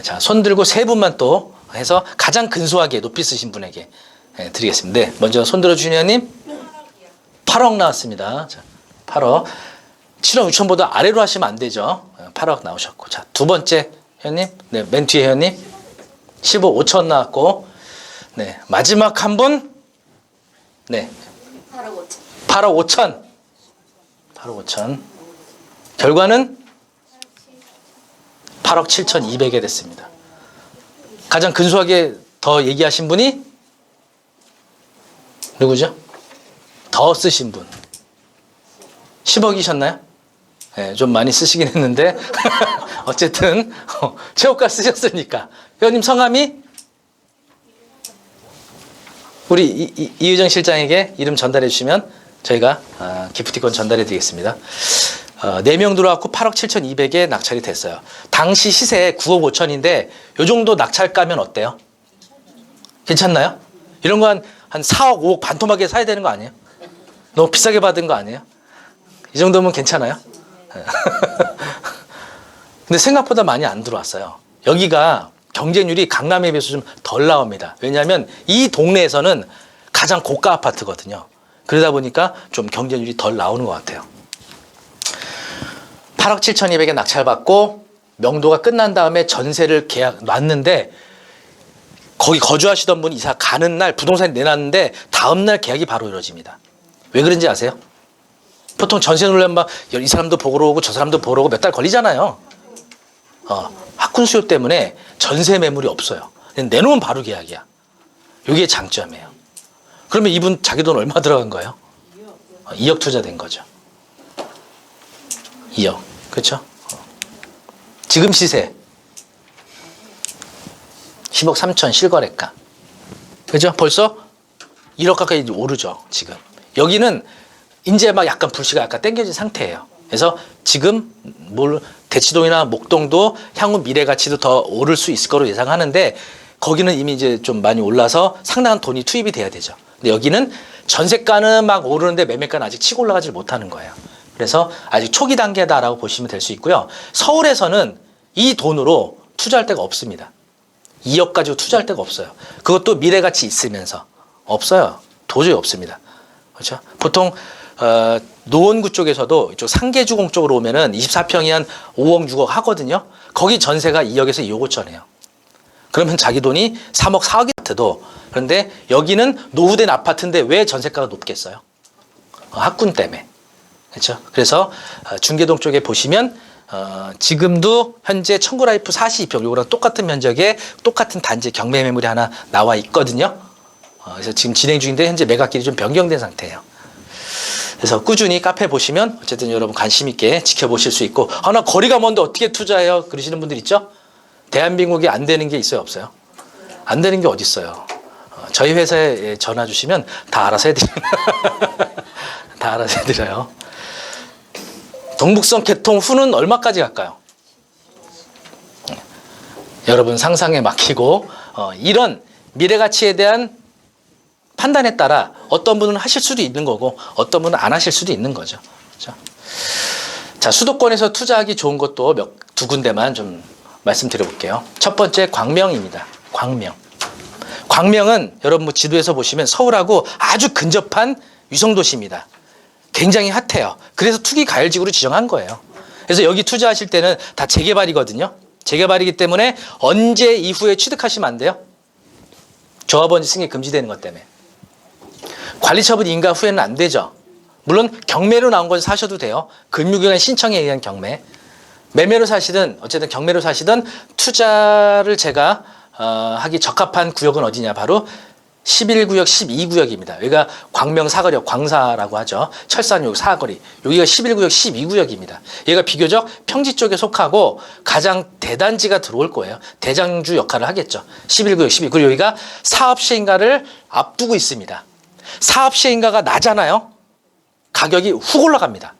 자, 손 들고 세 분만 또 해서 가장 근소하게 높이 쓰신 분에게 드리겠습니다. 네, 먼저 손 들어 주신 회원님. 8억 나왔습니다. 자, 8억. 7억 6천보다 아래로 하시면 안 되죠. 8억 나오셨고. 자, 두 번째 회원님. 네, 맨 뒤에 회원님. 15억 5천 나왔고. 네, 마지막 한 분. 네. 8억 5천. 8억 5천. 8억 5천. 결과는 8억 7천 2백에 됐습니다. 가장 근소하게 더 얘기하신 분이 누구죠? 더 쓰신 분. 10억이셨나요? 네, 좀 많이 쓰시긴 했는데 어쨌든 최고가 쓰셨으니까. 회원님 성함이? 우리 이유정 실장에게 이름 전달해 주시면 저희가 기프티콘 전달해 드리겠습니다. 4명 들어왔고 8억 7,200에 낙찰이 됐어요. 당시 시세 9억 5천인데 요 정도 낙찰가면 어때요? 괜찮나요? 이런 거 한 4억 5억 반토막에 사야 되는 거 아니에요? 너무 비싸게 받은 거 아니에요? 이 정도면 괜찮아요? 근데 생각보다 많이 안 들어왔어요. 여기가 경쟁률이 강남에 비해서 좀 덜 나옵니다. 왜냐하면 이 동네에서는 가장 고가 아파트거든요. 그러다 보니까 좀 경쟁률이 덜 나오는 것 같아요. 8억 7,200에 낙찰받고 명도가 끝난 다음에 전세를 계약 놨는데 거기 거주하시던 분이 이사 가는 날 부동산 내놨는데 다음날 계약이 바로 이루어집니다. 왜 그런지 아세요? 보통 전세 놓으려면 막 이 사람도 보러 오고 저 사람도 보러 오고 몇 달 걸리잖아요. 학군 수요 때문에 전세 매물이 없어요. 내놓으면 바로 계약이야. 이게 장점이에요. 그러면 이분 자기 돈 얼마 들어간 거예요? 2억 투자된 거죠. 2억. 그렇죠? 지금 시세 10억 3천 실거래가. 그죠? 벌써 1억 가까이 오르죠. 지금. 여기는 이제 막 약간 불씨가 약간 땡겨진 상태예요. 그래서 지금 대치동이나 목동도 향후 미래 가치도 더 오를 수 있을 거로 예상하는데 거기는 이미 이제 좀 많이 올라서 상당한 돈이 투입이 돼야 되죠. 근데 여기는 전세가는 막 오르는데 매매가는 아직 치고 올라가지 못하는 거예요. 그래서 아직 초기 단계다라고 보시면 될 수 있고요. 서울에서는 이 돈으로 투자할 데가 없습니다. 2억 가지고 투자할 데가 없어요. 그것도 미래 가치 있으면서 없어요. 도저히 없습니다. 그렇죠? 보통 노원구 쪽에서도 이쪽 상계주공 쪽으로 오면은 24평이 한 5억 6억 하거든요. 거기 전세가 2억에서 2억 5천이에요. 그러면 자기 돈이 3억 4억이 같아도. 그런데 여기는 노후된 아파트인데 왜 전세가가 높겠어요? 학군 때문에. 그렇죠? 그래서 중계동 쪽에 보시면 지금도 현재 청구라이프 42평 요거랑 똑같은 면적에 똑같은 단지 경매 매물이 하나 나와 있거든요. 그래서 지금 진행 중인데 현재 매각길이 좀 변경된 상태예요. 그래서 꾸준히 카페 보시면 어쨌든 여러분 관심 있게 지켜보실 수 있고, 나 거리가 먼데 어떻게 투자해요? 그러시는 분들 있죠? 대한민국에 안 되는 게 있어요, 없어요? 안 되는 게 어디 있어요? 저희 회사에 전화 주시면 다 알아서 해드려요. 다 알아서 해드려요. 동북선 개통 후는 얼마까지 갈까요? 여러분 상상에 맡기고 이런 미래가치에 대한 판단에 따라 어떤 분은 하실 수도 있는 거고 어떤 분은 안 하실 수도 있는 거죠. 그렇죠? 자, 수도권에서 투자하기 좋은 것도 두 군데만 좀 말씀드려 볼게요. 첫 번째 광명입니다. 광명. 광명은 여러분 뭐 지도에서 보시면 서울하고 아주 근접한 위성도시입니다. 굉장히 핫해요. 그래서 투기 가열지구로 지정한 거예요. 그래서 여기 투자하실 때는 다 재개발이거든요. 재개발이기 때문에 언제 이후에 취득하시면 안 돼요? 조합원 승계 금지되는 것 때문에. 관리처분 인가 후에는 안 되죠. 물론 경매로 나온 건 사셔도 돼요. 금융기관 신청에 의한 경매. 매매로 사시든 어쨌든 경매로 사시든 투자를 제가 하기 적합한 구역은 어디냐, 바로 11구역, 12구역입니다. 여기가 광명 사거리역, 광사라고 하죠. 철산역 사거리. 여기가 11구역, 12구역입니다. 얘가 비교적 평지 쪽에 속하고 가장 대단지가 들어올 거예요. 대장주 역할을 하겠죠. 11구역, 12. 그리고 여기가 사업시행가를 앞두고 있습니다. 사업시행가가 나잖아요. 가격이 훅 올라갑니다.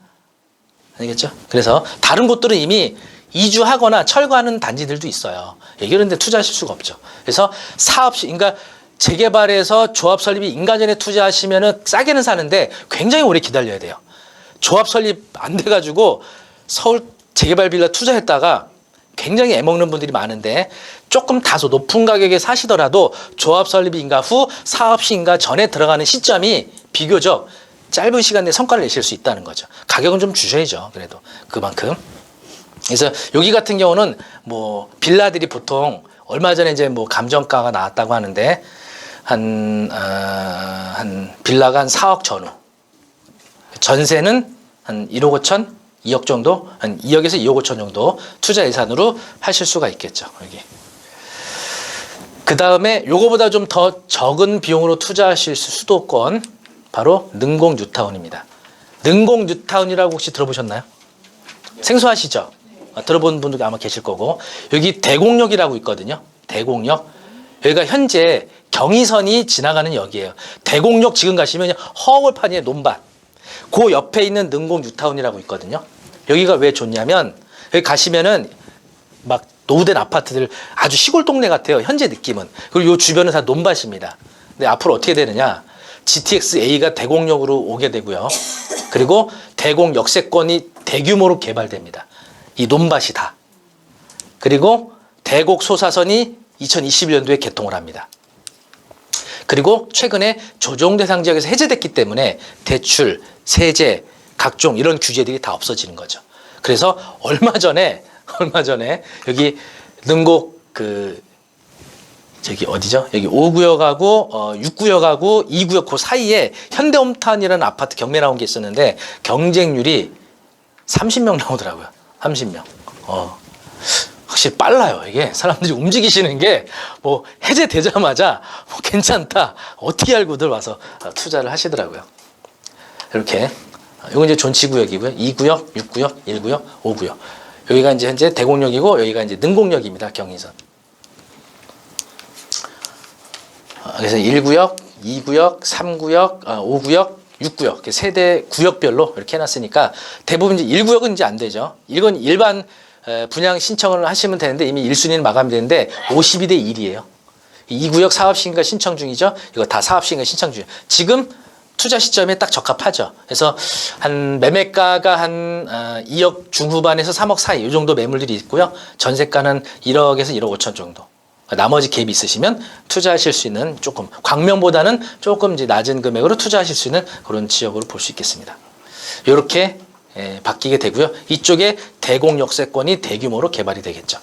알겠죠? 그래서 다른 곳들은 이미 이주하거나 철거하는 단지들도 있어요. 이런 데 투자하실 수가 없죠. 그래서 사업시행가 재개발해서 조합 설립이 인가전에 투자하시면은 싸게는 사는데 굉장히 오래 기다려야 돼요. 조합 설립 안 돼가지고 서울 재개발 빌라 투자했다가 굉장히 애먹는 분들이 많은데, 조금 다소 높은 가격에 사시더라도 조합 설립 인가 후 사업 시인가 전에 들어가는 시점이 비교적 짧은 시간 내에 성과를 내실 수 있다는 거죠. 가격은 좀 주셔야죠. 그래도 그만큼. 그래서 여기 같은 경우는 뭐 빌라들이 보통 얼마 전에 이제 뭐 감정가가 나왔다고 하는데 한 빌라가 한 4억 전후, 전세는 한 1억 5천, 2억 정도, 한 2억에서 2억 5천 정도 투자 예산으로 하실 수가 있겠죠. 여기. 그 다음에 요거보다 좀 더 적은 비용으로 투자하실 수도권, 바로 능곡 뉴타운입니다. 능곡 뉴타운이라고 혹시 들어보셨나요? 생소하시죠? 들어본 분들도 아마 계실 거고, 여기 대곡역이라고 있거든요. 대곡역. 여기가 현재 경의선이 지나가는 역이에요. 대곡역 지금 가시면 허허벌판이에요. 논밭. 그 옆에 있는 능곡 뉴타운이라고 있거든요. 여기가 왜 좋냐면 여기 가시면은 막 노후된 아파트들, 아주 시골 동네 같아요. 현재 느낌은. 그리고 요 주변은 다 논밭입니다. 근데 앞으로 어떻게 되느냐? GTX-A가 대곡역으로 오게 되고요. 그리고 대곡 역세권이 대규모로 개발됩니다. 이 논밭이 다. 그리고 대곡 소사선이 2021년도에 개통을 합니다. 그리고 최근에 조정대상 지역에서 해제됐기 때문에 대출, 세제, 각종 이런 규제들이 다 없어지는 거죠. 그래서 얼마 전에 여기 능곡 저기 어디죠? 여기 5구역하고 6구역하고 2구역 그 사이에 현대홈타운이라는 아파트 경매 나온 게 있었는데 경쟁률이 30명 나오더라고요. 30명. 확실히 빨라요. 이게 사람들이 움직이시는 게 뭐 해제되자마자 뭐 괜찮다, 어떻게 알고들 와서 투자를 하시더라고요. 이렇게. 이건 이제 존치구역이고요. 2구역, 6구역, 1구역, 5구역. 여기가 이제 현재 대곡역이고 여기가 이제 능곡역입니다. 경의선. 그래서 1구역, 2구역, 3구역, 5구역, 6구역 세대 구역별로 이렇게 해놨으니까 대부분 이제 1구역은 이제 안 되죠. 이건 일반 분양 신청을 하시면 되는데 이미 1순위는 마감이 되는데 52대 1이에요. 2구역 사업시행가 신청 중이죠. 이거 다 사업시행가 신청 중이에요. 지금 투자 시점에 딱 적합하죠. 그래서 한 매매가가 한 2억 중후반에서 3억 사이 이 정도 매물들이 있고요. 전세가는 1억에서 1억 5천 정도. 나머지 갭이 있으시면 투자하실 수 있는, 조금 광명보다는 조금 이제 낮은 금액으로 투자하실 수 있는 그런 지역으로 볼 수 있겠습니다. 이렇게 바뀌게 되고요. 이쪽에 대곡 역세권이 대규모로 개발이 되겠죠.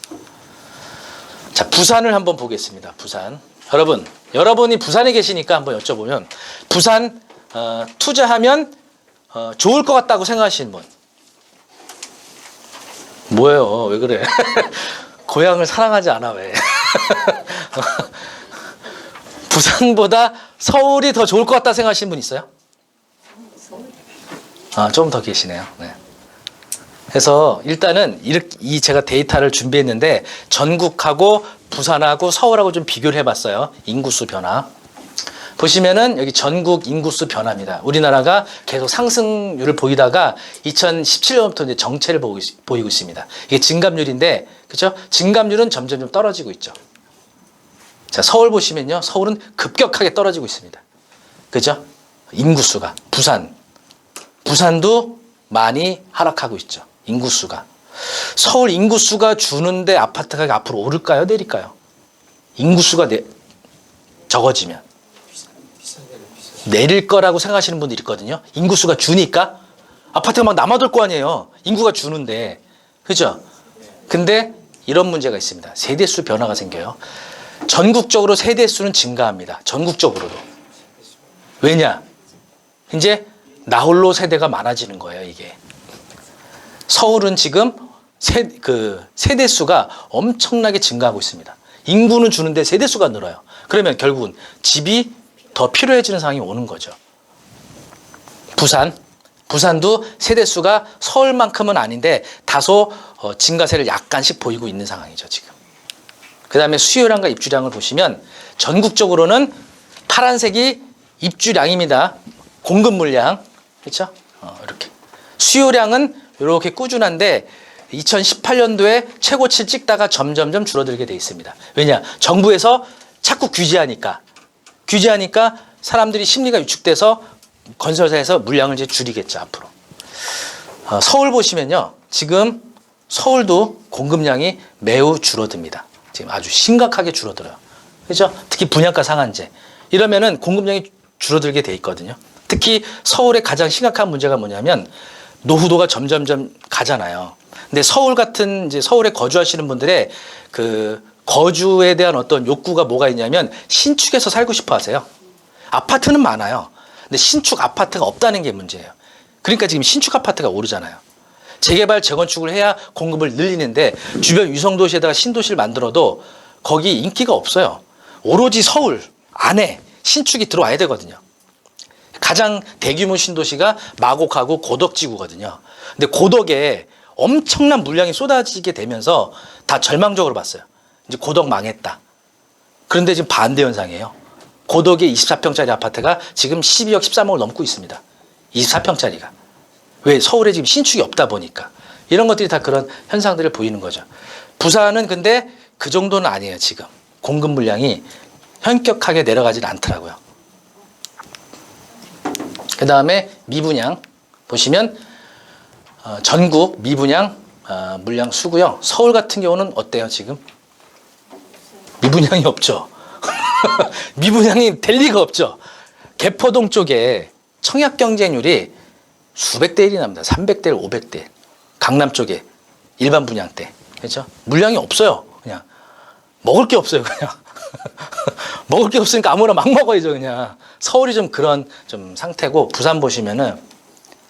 자, 부산을 한번 보겠습니다. 부산. 여러분이 부산에 계시니까 한번 여쭤보면 부산 투자하면 좋을 것 같다고 생각하시는 분 뭐예요? 왜 그래? 고향을 사랑하지 않아 왜? 부산보다 서울이 더 좋을 것 같다 생각하시는 분 있어요? 아, 좀 더 계시네요. 네. 그래서 일단은 이렇게 제가 데이터를 준비했는데 전국하고 부산하고 서울하고 좀 비교를 해봤어요. 인구수 변화. 보시면은 여기 전국 인구수 변화입니다. 우리나라가 계속 상승률을 보이다가 2017년부터 이제 정체를 보이고 있습니다. 이게 증감률인데, 그렇죠? 증감률은 점점 좀 떨어지고 있죠. 자, 서울 보시면요, 서울은 급격하게 떨어지고 있습니다. 그죠? 인구수가 부산도 많이 하락하고 있죠. 인구수가. 서울 인구수가 주는데 아파트가 앞으로 오를까요? 내릴까요? 인구수가 적어지면 내릴 거라고 생각하시는 분들이 있거든요. 인구수가 주니까 아파트가 막 남아돌 거 아니에요. 인구가 주는데. 그죠? 근데 이런 문제가 있습니다. 세대수 변화가 생겨요. 전국적으로 세대수는 증가합니다. 전국적으로도. 왜냐? 이제 나홀로 세대가 많아지는 거예요, 이게. 서울은 지금 세대수가 엄청나게 증가하고 있습니다. 인구는 주는데 세대수가 늘어요. 그러면 결국은 집이 더 필요해지는 상황이 오는 거죠. 부산도 세대수가 서울만큼은 아닌데 다소 증가세를 약간씩 보이고 있는 상황이죠, 지금. 그 다음에 수요량과 입주량을 보시면 전국적으로는 파란색이 입주량입니다. 공급 물량. 그렇죠? 이렇게. 수요량은 이렇게 꾸준한데 2018년도에 최고치를 찍다가 점점점 줄어들게 돼 있습니다. 왜냐? 정부에서 자꾸 규제하니까 사람들이 심리가 위축돼서 건설사에서 물량을 이제 줄이겠죠, 앞으로. 서울 보시면요. 지금 서울도 공급량이 매우 줄어듭니다. 지금 아주 심각하게 줄어들어요. 그렇죠? 특히 분양가 상한제. 이러면은 공급량이 줄어들게 돼 있거든요. 특히 서울의 가장 심각한 문제가 뭐냐면 노후도가 점점점 가잖아요. 근데 서울 같은 이제 서울에 거주하시는 분들의 그 거주에 대한 어떤 욕구가 뭐가 있냐면 신축에서 살고 싶어 하세요. 아파트는 많아요. 근데 신축 아파트가 없다는 게 문제예요. 그러니까 지금 신축 아파트가 오르잖아요. 재개발, 재건축을 해야 공급을 늘리는데 주변 위성도시에다가 신도시를 만들어도 거기 인기가 없어요. 오로지 서울 안에 신축이 들어와야 되거든요. 가장 대규모 신도시가 마곡하고 고덕지구거든요. 근데 고덕에 엄청난 물량이 쏟아지게 되면서 다 절망적으로 봤어요. 이제 고덕 망했다. 그런데 지금 반대 현상이에요. 고덕에 24평짜리 아파트가 지금 12억, 13억을 넘고 있습니다. 24평짜리가. 왜? 서울에 지금 신축이 없다 보니까. 이런 것들이 다 그런 현상들을 보이는 거죠. 부산은 근데 그 정도는 아니에요, 지금. 공급 물량이 현격하게 내려가지는 않더라고요. 그 다음에 미분양 보시면 전국 미분양 물량 수고요. 서울 같은 경우는 어때요, 지금? 미분양이 없죠. 미분양이 될 리가 없죠. 개포동 쪽에 청약 경쟁률이 수백 대 1이 납니다. 300대 1, 500대 1. 강남 쪽에 일반 분양대. 그렇죠? 물량이 없어요. 그냥 먹을 게 없어요, 그냥. 먹을 게 없으니까 아무나 막 먹어야죠, 그냥. 서울이 좀 그런 좀 상태고, 부산 보시면은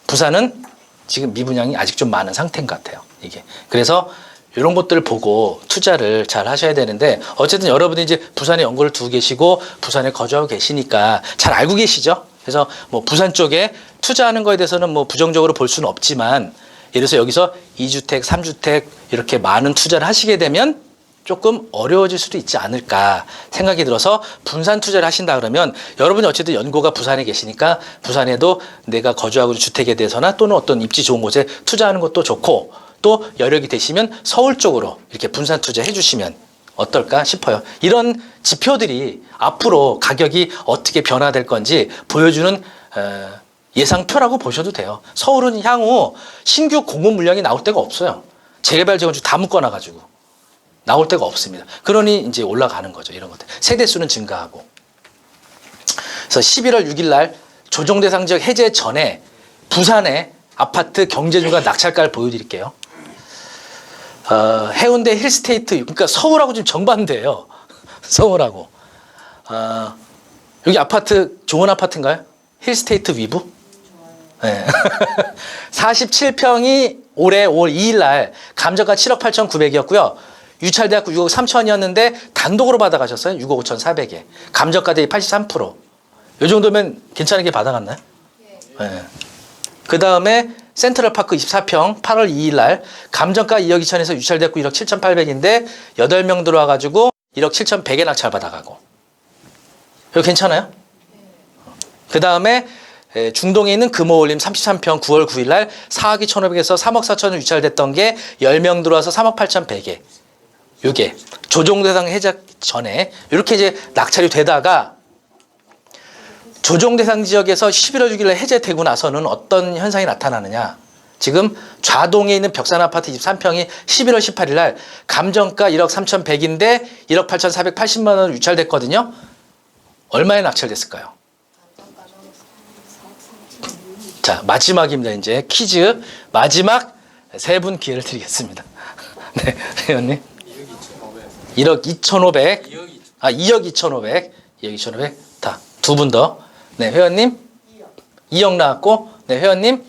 부산은 지금 미분양이 아직 좀 많은 상태인 것 같아요, 이게. 그래서 이런 것들을 보고 투자를 잘 하셔야 되는데, 어쨌든 여러분이 이제 부산에 연구를 두고 계시고 부산에 거주하고 계시니까 잘 알고 계시죠? 그래서 뭐 부산 쪽에 투자하는 거에 대해서는 뭐 부정적으로 볼 수는 없지만, 예를 들어서 여기서 2주택, 3주택 이렇게 많은 투자를 하시게 되면 조금 어려워질 수도 있지 않을까 생각이 들어서 분산 투자를 하신다 그러면, 여러분이 어쨌든 연고가 부산에 계시니까 부산에도 내가 거주하고 있는 주택에 대해서나 또는 어떤 입지 좋은 곳에 투자하는 것도 좋고, 또 여력이 되시면 서울 쪽으로 이렇게 분산 투자해 주시면 어떨까 싶어요. 이런 지표들이 앞으로 가격이 어떻게 변화될 건지 보여주는 예상표라고 보셔도 돼요. 서울은 향후 신규 공급 물량이 나올 데가 없어요. 재개발, 재건축 다 묶어놔가지고 나올 데가 없습니다. 그러니 이제 올라가는 거죠. 이런 것들. 세대수는 증가하고. 그래서 11월 6일 날 조정대상 지역 해제 전에 부산의 아파트 경제주가 낙찰가를 보여드릴게요. 해운대 힐스테이트, 그러니까 서울하고 좀 정반대예요. 서울하고. 여기 아파트 좋은 아파트인가요? 힐스테이트 위브? 네. 47평이 올해 5월 2일 날 감정가 7억 8,900이었고요. 유찰대학교 6억 3천이었는데 단독으로 받아가셨어요. 6억 5,400에. 감정가 대비 83%. 이 정도면 괜찮게 받아갔나요? 네. 그 다음에 센트럴파크 24평 8월 2일 날 감정가 2억 2천에서 유찰대학교 1억 7,800인데 8명 들어와가지고 1억 7,100에 낙찰 받아가고. 이거 괜찮아요? 그 다음에 중동에 있는 금호올림 33평 9월 9일 날 4억 2,500에서 3억 4천으로 유찰됐던 게 10명 들어와서 3억 8,100에. 요게 조정대상 해제 전에 이렇게 이제 낙찰이 되다가 조정대상 지역에서 11월 6일 날 해제되고 나서는 어떤 현상이 나타나느냐. 지금 좌동에 있는 벽산아파트 23평이 11월 18일 날 감정가 1억 3,100인데 1억 8,480만 원으로 유찰됐거든요. 얼마에 낙찰됐을까요? 자, 마지막입니다. 이제 퀴즈 마지막 세 분 기회를 드리겠습니다. 네, 회원님. 1억 2,500. 2억 2,500. 2억 2,500. 다. 두 분 더. 네, 회원님. 2억 나왔고, 네, 회원님.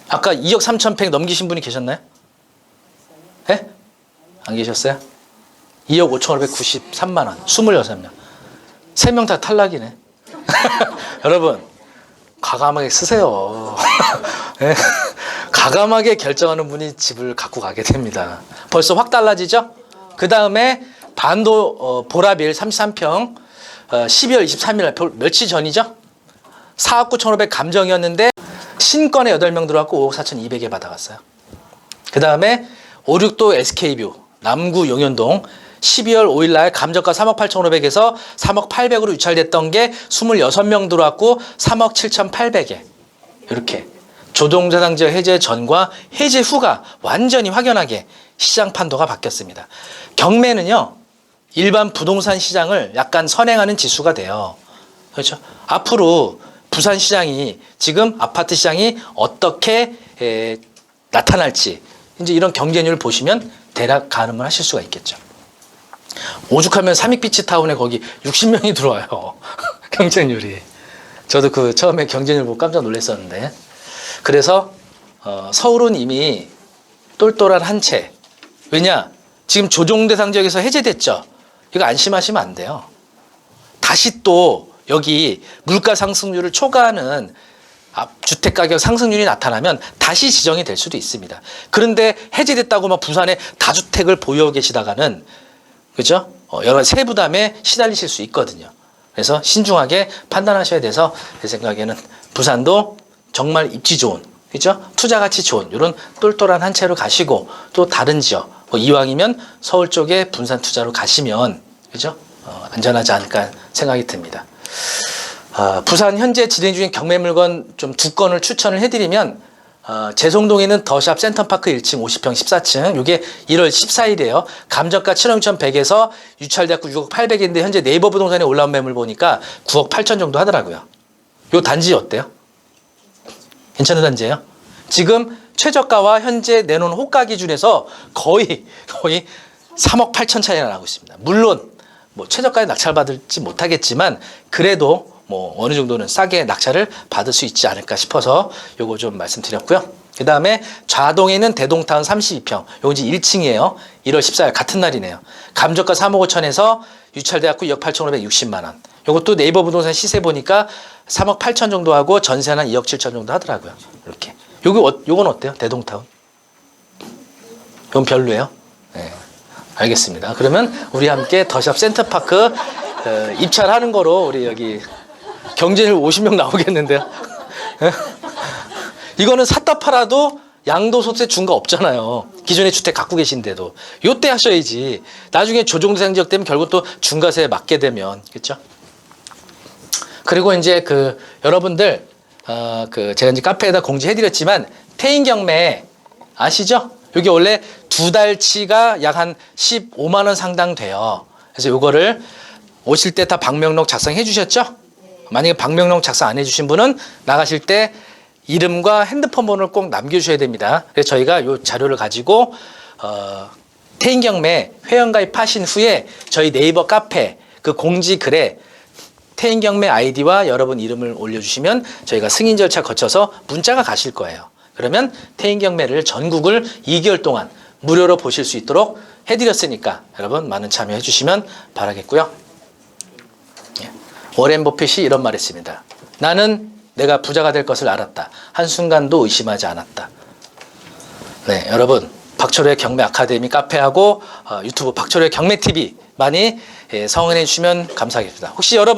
아까 2억 3,100 넘기신 분이 계셨나요? 네? 안 계셨어요? 2억 5,593만 원. 26명. 3명 다 탈락이네. 여러분, 과감하게 쓰세요. 네? 과감하게 결정하는 분이 집을 갖고 가게 됩니다. 벌써 확 달라지죠? 그 다음에 반도 보라빌 33평 12월 23일 날 며칠 전이죠? 4억 9,500 감정이었는데 신권에 8명 들어왔고 5억 4,200에 받아갔어요. 그 다음에 56도 SK뷰 남구 용현동 12월 5일 날 감정가 3억 8,500에서 3억 800으로 유찰됐던 게 26명 들어왔고 3억 7,800에 이렇게 조정대상 지역 해제 전과 해제 후가 완전히 확연하게 시장 판도가 바뀌었습니다. 경매는요, 일반 부동산 시장을 약간 선행하는 지수가 돼요. 그렇죠? 앞으로 부산 시장이 지금 아파트 시장이 어떻게 나타날지 이제 이런 경쟁률을 보시면 대략 가늠을 하실 수가 있겠죠. 오죽하면 삼익비치타운에 거기 60명이 들어와요. 경쟁률이. 저도 그 처음에 경쟁률 보고 깜짝 놀랐었는데. 그래서 서울은 이미 똘똘한 한 채. 왜냐? 지금 조정대상 지역에서 해제됐죠. 이거 안심하시면 안 돼요. 다시 또 여기 물가 상승률을 초과하는 주택가격 상승률이 나타나면 다시 지정이 될 수도 있습니다. 그런데 해제됐다고 막 부산에 다주택을 보유하고 계시다가는 그죠? 여러 가지 세부담에 시달리실 수 있거든요. 그래서 신중하게 판단하셔야 돼서 제 생각에는 부산도 정말 입지 좋은, 그죠? 투자 가치 좋은 이런 똘똘한 한 채로 가시고 또 다른 지역, 이왕이면 서울 쪽에 분산 투자로 가시면 그죠? 안전하지 않을까 생각이 듭니다. 부산 현재 진행 중인 경매 물건 좀 두 건을 추천을 해드리면 재송동에 있는 더샵 센터파크 1층 50평 14층 이게 1월 14일이에요. 감정가 7억 6,100에서 유찰대학교 6억 800인데 현재 네이버 부동산에 올라온 매물 보니까 9억 8천 정도 하더라고요. 요 단지 어때요? 괜찮은 단지예요? 지금 최저가와 현재 내놓은 호가 기준에서 거의 3억 8천 차이가 나고 있습니다. 물론 뭐 최저가에 낙찰받을지 못하겠지만 그래도 뭐 어느 정도는 싸게 낙찰을 받을 수 있지 않을까 싶어서 요거 좀 말씀드렸고요. 그 다음에 좌동에 있는 대동타운 32평 요거 이제 1층이에요. 1월 14일 같은 날이네요. 감정가 3억 5천에서 유찰대학교 2억 8,560만 원. 요것도 네이버 부동산 시세 보니까 3억 8천 정도 하고 전세는 2억 7천 정도 하더라고요. 이렇게. 요건 어때요? 대동타운? 이건 별로예요? 네. 알겠습니다. 그러면 우리 함께 더샵 센터파크 입찰하는 거로 우리 여기 경쟁률 50명 나오겠는데요. 이거는 샀다 팔아도 양도소득세 중과 없잖아요. 기존에 주택 갖고 계신데도. 요때 하셔야지. 나중에 조정대상 지역 되면 결국 또 중과세에 맞게 되면. 그렇죠? 그리고 이제 여러분들 제가 이제 카페에다 공지해드렸지만 태인 경매 아시죠? 이게 원래 2달치가 약 한 15만 원 상당 돼요. 그래서 요거를 오실 때 다 방명록 작성해 주셨죠? 만약에 방명록 작성 안 해주신 분은 나가실 때 이름과 핸드폰 번호를 꼭 남겨주셔야 됩니다. 그래서 저희가 요 자료를 가지고 태인경매 회원가입하신 후에 저희 네이버 카페 그 공지 글에 태인 경매 아이디와 여러분 이름을 올려주시면 저희가 승인 절차 거쳐서 문자가 가실 거예요. 그러면 태인 경매를 전국을 2개월 동안 무료로 보실 수 있도록 해드렸으니까 여러분 많은 참여해 주시면 바라겠고요. 예. 워렌 버핏이 이런 말 했습니다. 나는 내가 부자가 될 것을 알았다. 한순간도 의심하지 않았다. 네, 여러분 박철호의 경매 아카데미 카페하고 유튜브 박철호의 경매 TV 많이 성원해 주시면 감사하겠습니다. 혹시 여러분